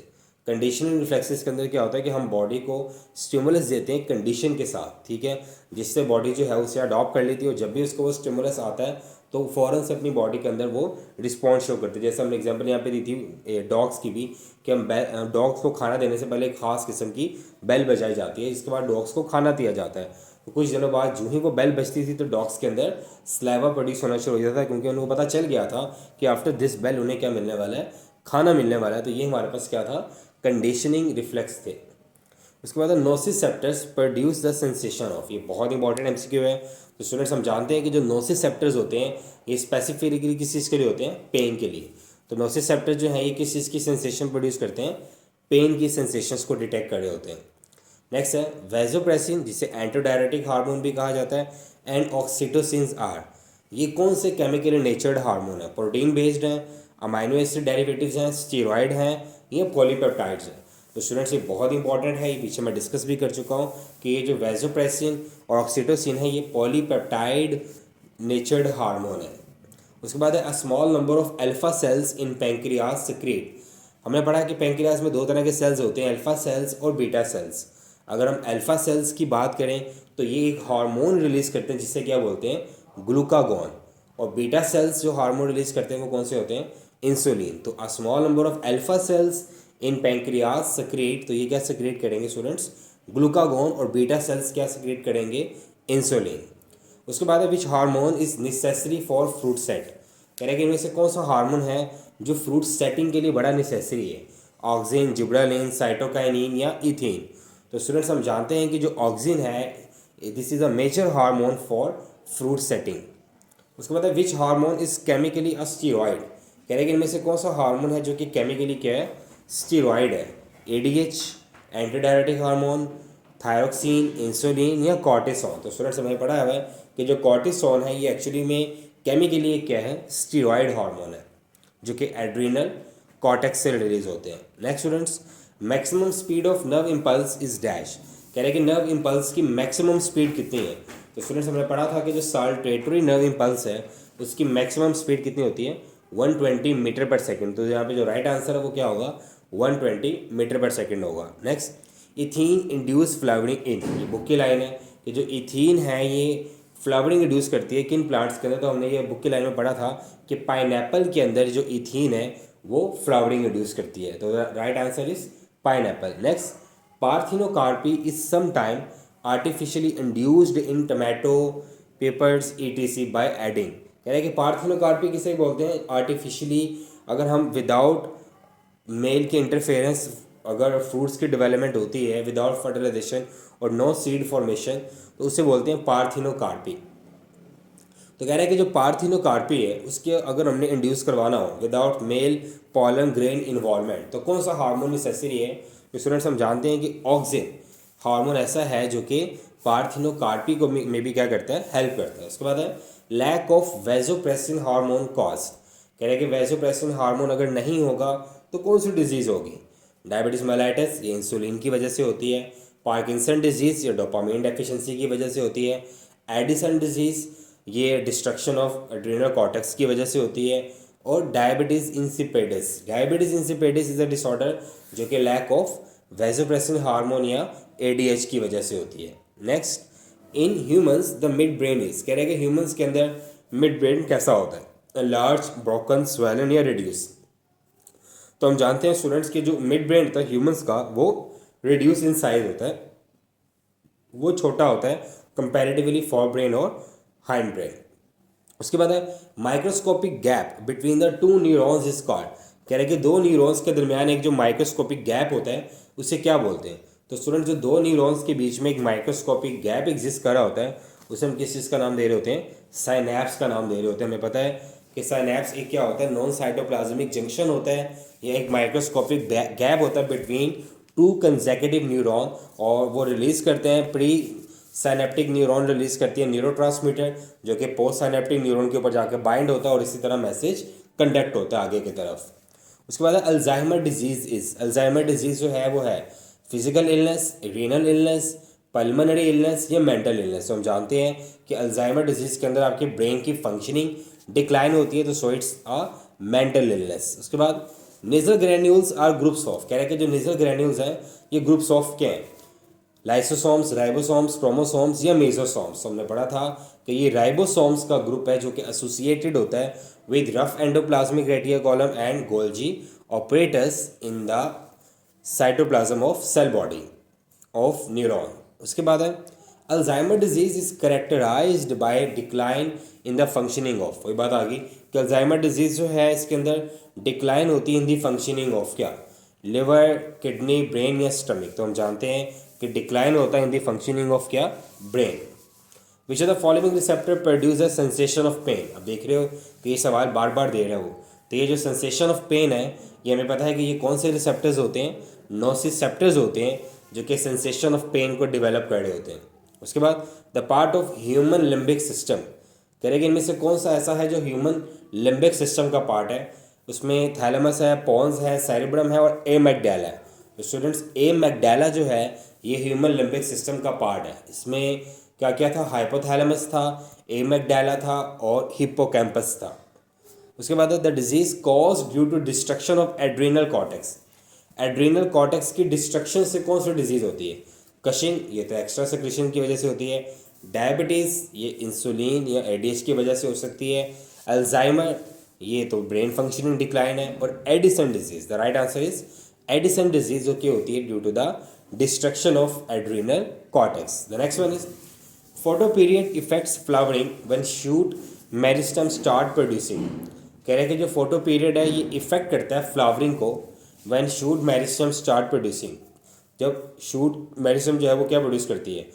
कंडीशनिंग रिफ्लेक्सेस के अंदर क्या होता है कि हम बॉडी को स्टिमुलस देते हैं कंडीशन के साथ, ठीक है, जिससे बॉडी जो है उसे अडॉप्ट कर लेती है और जब भी उसको वो स्टिमुलस आता है तो फ़ौरन से अपनी बॉडी के अंदर वो रिस्पॉन्स शो करते हैं। जैसे हमने एग्जांपल यहाँ पे दी थी डॉग्स की भी कि हम डॉग्स को खाना देने से पहले एक ख़ास किस्म की बेल बजाई जाती है, जिसके बाद डॉग्स को खाना दिया जाता है। तो कुछ दिनों बाद जो ही वो बेल बजती थी तो डॉग्स के अंदर स्लाइवा प्रोड्यूस होना शुरू हो जाता था, क्योंकि उनको पता चल गया था कि आफ्टर दिस बेल उन्हें क्या मिलने वाला है, खाना मिलने वाला है। तो ये हमारे पास क्या था, कंडीशनिंग रिफ्लेक्स थे। उसके बाद nociceptors produce the sensation of, ये बहुत इंपॉर्टेंट एमसीक्यू है। तो स्टूडेंट्स हम जानते हैं कि जो नोसिसेप्टर्स होते हैं ये स्पेसिफिकली किस चीज़ के लिए होते हैं, पेन के लिए। तो नोसिसेप्टर्स जो है ये किस चीज़ की सेंसेशन प्रोड्यूस करते हैं, पेन की सेंसेशंस को डिटेक्ट कर रहे होते हैं। नेक्स्ट है वैसोप्रेसिन, जिसे एंटीडायरेटिक हार्मोन भी कहा जाता है, एंड ऑक्सीटोसिन्स आर, ये कौन से केमिकली नेचर्ड हार्मोन है, प्रोटीन बेस्ड हैं, अमाइनो एसिड डेरिवेटिव्स हैं, स्टीरॉयड हैं, ये पॉलीपेप्टाइड्स हैं। तो स्टूडेंट्स ये बहुत इंपॉर्टेंट है, ये पीछे मैं डिस्कस भी कर चुका हूँ कि ये जो वैसोप्रेसिन और ऑक्सीटोसिन है ये पॉलीपेप्टाइड नेचर्ड हार्मोन है। उसके बाद है a small number of alpha cells in pancreas secrete, हमने पढ़ा कि पैंक्रियास में दो तरह के सेल्स होते हैं, अल्फा सेल्स और बीटा सेल्स। अगर हम अल्फा सेल्स की बात करें तो ये एक हार्मोन रिलीज़ करते हैं जिससे क्या बोलते हैं, ग्लूकागॉन। और बीटा सेल्स जो हार्मोन रिलीज़ करते हैं वो कौन से होते हैं, इंसुलिन। तो a small number of alpha cells in pancreas secrete, तो ये क्या सिक्रेट करेंगे स्टूडेंट्स, ग्लूकागॉन, और बीटा सेल्स क्या सिक्रेट करेंगे, इंसुलिन। उसके बाद है which hormone is necessary for fruit set, कह रहे हैं कि इनमें से कौन सा हार्मोन है जो फ्रूट सेटिंग के लिए बड़ा नेसेसरी है, ऑक्सिन, जिब्रालिन, साइटोकाइनिन या इथीन। तो स्टूडेंट्स हम जानते हैं कि जो ऑक्सिन है this is a major hormone for fruit setting. उसके बाद है which hormone is chemically a steroid, कह रहे हैं कि इनमें से कौन सा हार्मोन है जो कि केमिकली क्या है, स्टीरॉयड है, एडीएच, एंटीडायरेटिक हार्मोन, थायरोक्सिन, इंसुलिन या कॉर्टिसोन। तो स्टूडेंट्स हमें पढ़ा है कि जो कॉर्टिसोन है ये एक्चुअली में केमिकली क्या है, स्टीरॉयड हार्मोन है जो कि एड्रीनल कॉर्टेक्स से रिलीज होते हैं। Next students, maximum speed of nerve impulse is dash, कह रहे हैं कि नर्व इम्पल्स की मैक्सिमम स्पीड कितनी है। तो स्टूडेंट्स हमने पढ़ा था कि जो साल्टेटरी नर्व इम्पल्स है उसकी मैक्सिमम स्पीड कितनी होती है, 120 मीटर पर सेकेंड। तो यहाँ पे जो राइट आंसर है वो क्या होगा, 120 मीटर पर सेकेंड होगा। नेक्स्ट, इथीन इंड्यूस फ्लावरिंग इन, ये बुक की लाइन है कि जो इथीन है ये फ्लावरिंग इंड्यूस करती है किन प्लांट्स के अंदर। तो हमने ये बुक की लाइन में पढ़ा था कि पाइनएप्पल के अंदर जो इथीन है वो फ्लावरिंग इंड्यूस करती है। तो right answer is pineapple. Next, parthenocarpy is some time artificially induced in tomato, peppers ETC by adding, कह रहे हैं कि पार्थिनोकार्पी किसे बोलते हैं, आर्टिफिशियली, अगर हम विदाउट मेल के इंटरफेरेंस अगर फ्रूट्स की डेवलपमेंट होती है विदाउट फर्टिलाइजेशन और नो सीड फॉर्मेशन तो उसे बोलते हैं पार्थिनोकार्पी। तो कह रहा है कि जो पार्थिनोकार्पी है उसके अगर हमने इंड्यूस करवाना हो without male pollen grain involvement तो कौन सा हार्मोन नेसेसरी है। तो स्टूडेंट्स हम जानते हैं कि ऑक्सिन हार्मोन ऐसा है जो कि पार्थिनोकार्पी को में भी क्या करता है, हेल्प करता है। उसके बाद है lack of vasopressin hormone cause, कह रहे हैं कि वैसोप्रेसिन हार्मोन अगर नहीं होगा तो कौन सी डिजीज़ होगी, डायबिटीज़ मेलाइटिस ये इंसुलिन की वजह से होती है, पार्किंसन डिजीज़ ये डोपामाइन डेफिशिएंसी की वजह से होती है, एडिसन डिजीज़ ये डिस्ट्रक्शन ऑफ एड्रिनल कॉर्टेक्स की वजह से होती है, और डायबिटीज़ इंसिपिडिस इज़ अ डिसऑर्डर जो कि लैक ऑफ वैसोप्रेसिन हार्मोन या एडीएच की वजह से होती है। Next, in humans the mid brain is, कह रहे हैं कि ह्यूमंस के अंदर मिड ब्रेन कैसा होता है, लार्ज, ब्रोकन, स्वेलन या रिड्यूस। तो हम जानते हैं स्टूडेंट्स के जो मिड ब्रेन होता है ह्यूमंस का वो रिड्यूस इन साइज होता है, वो छोटा होता है कंपैरेटिवली फॉर ब्रेन और हाइंड ब्रेन। उसके बाद है microscopic gap between the two neurons is called, कह रहे हैं कि दो न्यूरॉन्स के दरमियान एक जो माइक्रोस्कोपिक गैप होता है उसे क्या बोलते हैं। तो स्टूडेंट जो दो न्यूरॉन्स के बीच में एक माइक्रोस्कोपिक गैप एग्जिस्ट कर रहा होता है उसे हम किस चीज़ का नाम दे रहे होते हैं, साइनैप्स का नाम दे रहे होते हैं। हमें पता है कि साइनैप्स एक क्या होता है, नॉन साइटोप्लाज्मिक जंक्शन होता है या एक माइक्रोस्कोपिक गैप होता है बिटवीन टू कंसेक्यूटिव न्यूरॉन, और वो रिलीज करते हैं प्री साइनेप्टिक न्यूरॉन रिलीज करती है न्यूरोट्रांसमीटर जो कि पोस्ट साइनेप्टिक न्यूरॉन के ऊपर जाकर बाइंड होता है और इसी तरह मैसेज कंडक्ट होता है आगे की तरफ। उसके बाद Alzheimer disease is, Alzheimer disease जो है वो है physical illness, renal illness, pulmonary illness या मेंटल इलनेस। तो हम जानते हैं कि अल्जाइमर डिजीज के अंदर आपके ब्रेन की फंक्शनिंग डिक्लाइन होती है, तो so it's a mental illness. उसके बाद nasal granules are groups of, कह रहे हैं कि जो नेजल ग्रैन्यूल्स हैं ये ग्रुप्स ऑफ क्या हैं, लाइसोसोम्स, राइबोसोम्स, क्रोमोसोम्स या मेसोसोम्स। हमने पढ़ा था कि ये राइबोसोम्स का ग्रुप है जो कि एसोसिएटेड होता है with rough endoplasmic reticulum and Golgi operators in the cytoplasm of cell body of neuron. उसके बाद है Alzheimer disease is characterized by decline in the functioning of, वही बात आ गई कि अल्जाइमर डिजीज जो है इसके अंदर डिक्लाइन होती है इन द फंक्शनिंग ऑफ क्या, लिवर, किडनी, ब्रेन या स्टमक। तो हम जानते हैं कि डिक्लाइन होता है इन द फंक्शनिंग ऑफ क्या, brain. Which are the following receptor produce a sensation of pain. अब देख रहे हो कि ये सवाल बार बार दे रहे हो, तो ये जो सेंसेशन ऑफ पेन है ये हमें पता है कि ये कौन से रिसेप्टर्स होते हैं, नोसिसेप्टर्स होते हैं जो कि सेंसेशन ऑफ पेन को डेवलप कर रहे होते हैं। उसके बाद the part of human limbic system, कह रहे हैं कि इनमें से कौन सा ऐसा है जो ह्यूमन लिम्बिक सिस्टम का पार्ट है। उसमें थैलेमस है, पॉन्स है, सेरिब्रम है और ए मैगडाला है। तो स्टूडेंट्स ए मैगडाला जो है ये ह्यूमन लिम्बिक सिस्टम का पार्ट है। इसमें क्या क्या था, हाइपोथैलेमस था, ए मैगडाला था और हिप्पोकैम्पस था। उसके बाद the disease cause due to destruction of adrenal cortex, adrenal cortex की डिस्ट्रक्शन से कौन सी डिजीज होती है, कशिंग, ये तो एक्स्ट्रा सेक्रेशन की वजह से होती है, डायबिटीज़ ये इंसुलिन या एडीएच की वजह से हो सकती है, अल्जाइमर ये तो ब्रेन फंक्शनिंग डिक्लाइन है, और Addison disease, the right answer is Addison disease जो कि होती है due to the destruction of adrenal cortex. The next one is photo period effects flowering when shoot meristem start producing, कह रहे हैं कि जो फोटो पीरियड है ये इफेक्ट करता है फ्लावरिंग को when shoot meristem start producing, जब शूट मेरिस्टम जो है वो क्या प्रोड्यूस करती है,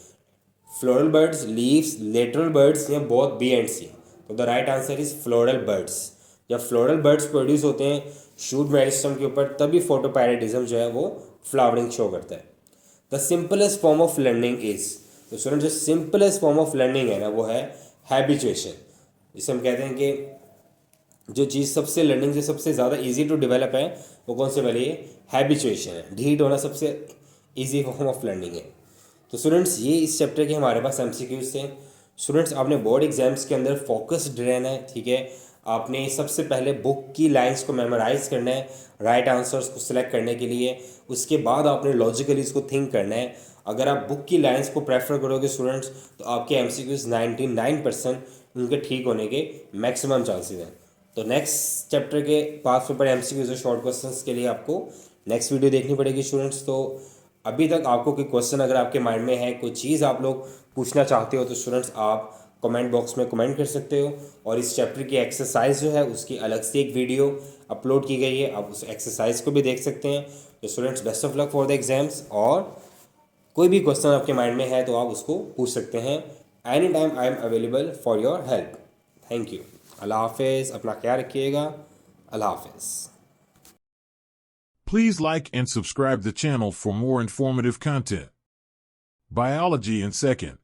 floral birds, leaves, lateral birds या बोथ बी एंड सी। तो the right answer is floral birds. जब फ्लोरल बर्ड्स प्रोड्यूस होते हैं शूट मेरिस्टम के ऊपर तभी फोटोपैरेडिज्म जो है वो फ्लावरिंग शो करता है। The simplest form of learning is, तो स्टूडेंट जो सिंपलेस्ट फॉर्म ऑफ लर्निंग है ना वो है हैबिचुएशन। जिसे हम कहते हैं कि जो चीज़ सबसे लर्निंग जो सबसे ज़्यादा इजी टू डेवलप है वो कौन से वाली है, हैबिचुएशन है। ढीठ होना सबसे इजी फॉर्म ऑफ लर्निंग है। तो स्टूडेंट्स ये इस चैप्टर के हमारे पास एमसीक्यूज थे। स्टूडेंट्स आपने बोर्ड एग्जाम्स के अंदर फोकस्ड रहना है, ठीक है। आपने सबसे पहले बुक की लाइंस को मेमोराइज करना है राइट आंसर्स को सिलेक्ट करने के लिए, उसके बाद आपने लॉजिकली इसको थिंक करना है। अगर आप बुक की लाइंस को प्रेफर करोगे स्टूडेंट्स तो आपके एमसीक्यूज 99% उनके ठीक होने के मैक्सिमम चांसेस हैं। तो नेक्स्ट चैप्टर के पास पेपर एमसीक्यूज और शॉर्ट क्वेश्चंस के लिए आपको नेक्स्ट वीडियो देखनी पड़ेगी स्टूडेंट्स। तो अभी तक आपको कोई क्वेश्चन अगर आपके माइंड में है, कोई चीज़ आप लोग पूछना चाहते हो तो स्टूडेंट्स आप कमेंट बॉक्स में कमेंट कर सकते हो। और इस चैप्टर की एक्सरसाइज जो है उसकी अलग से एक वीडियो अपलोड की गई है, आप उस एक्सरसाइज को भी देख सकते हैं। तो students best of luck for the exams, और कोई भी क्वेश्चन आपके माइंड में है तो आप उसको पूछ सकते हैं। Any time I am available for your help. Thank you. अल्लाह हाफिज़, अपना ख्याल रखिएगा। अल्लाह हाफिज़। Please like and subscribe the channel for more informative content. Biology in Second.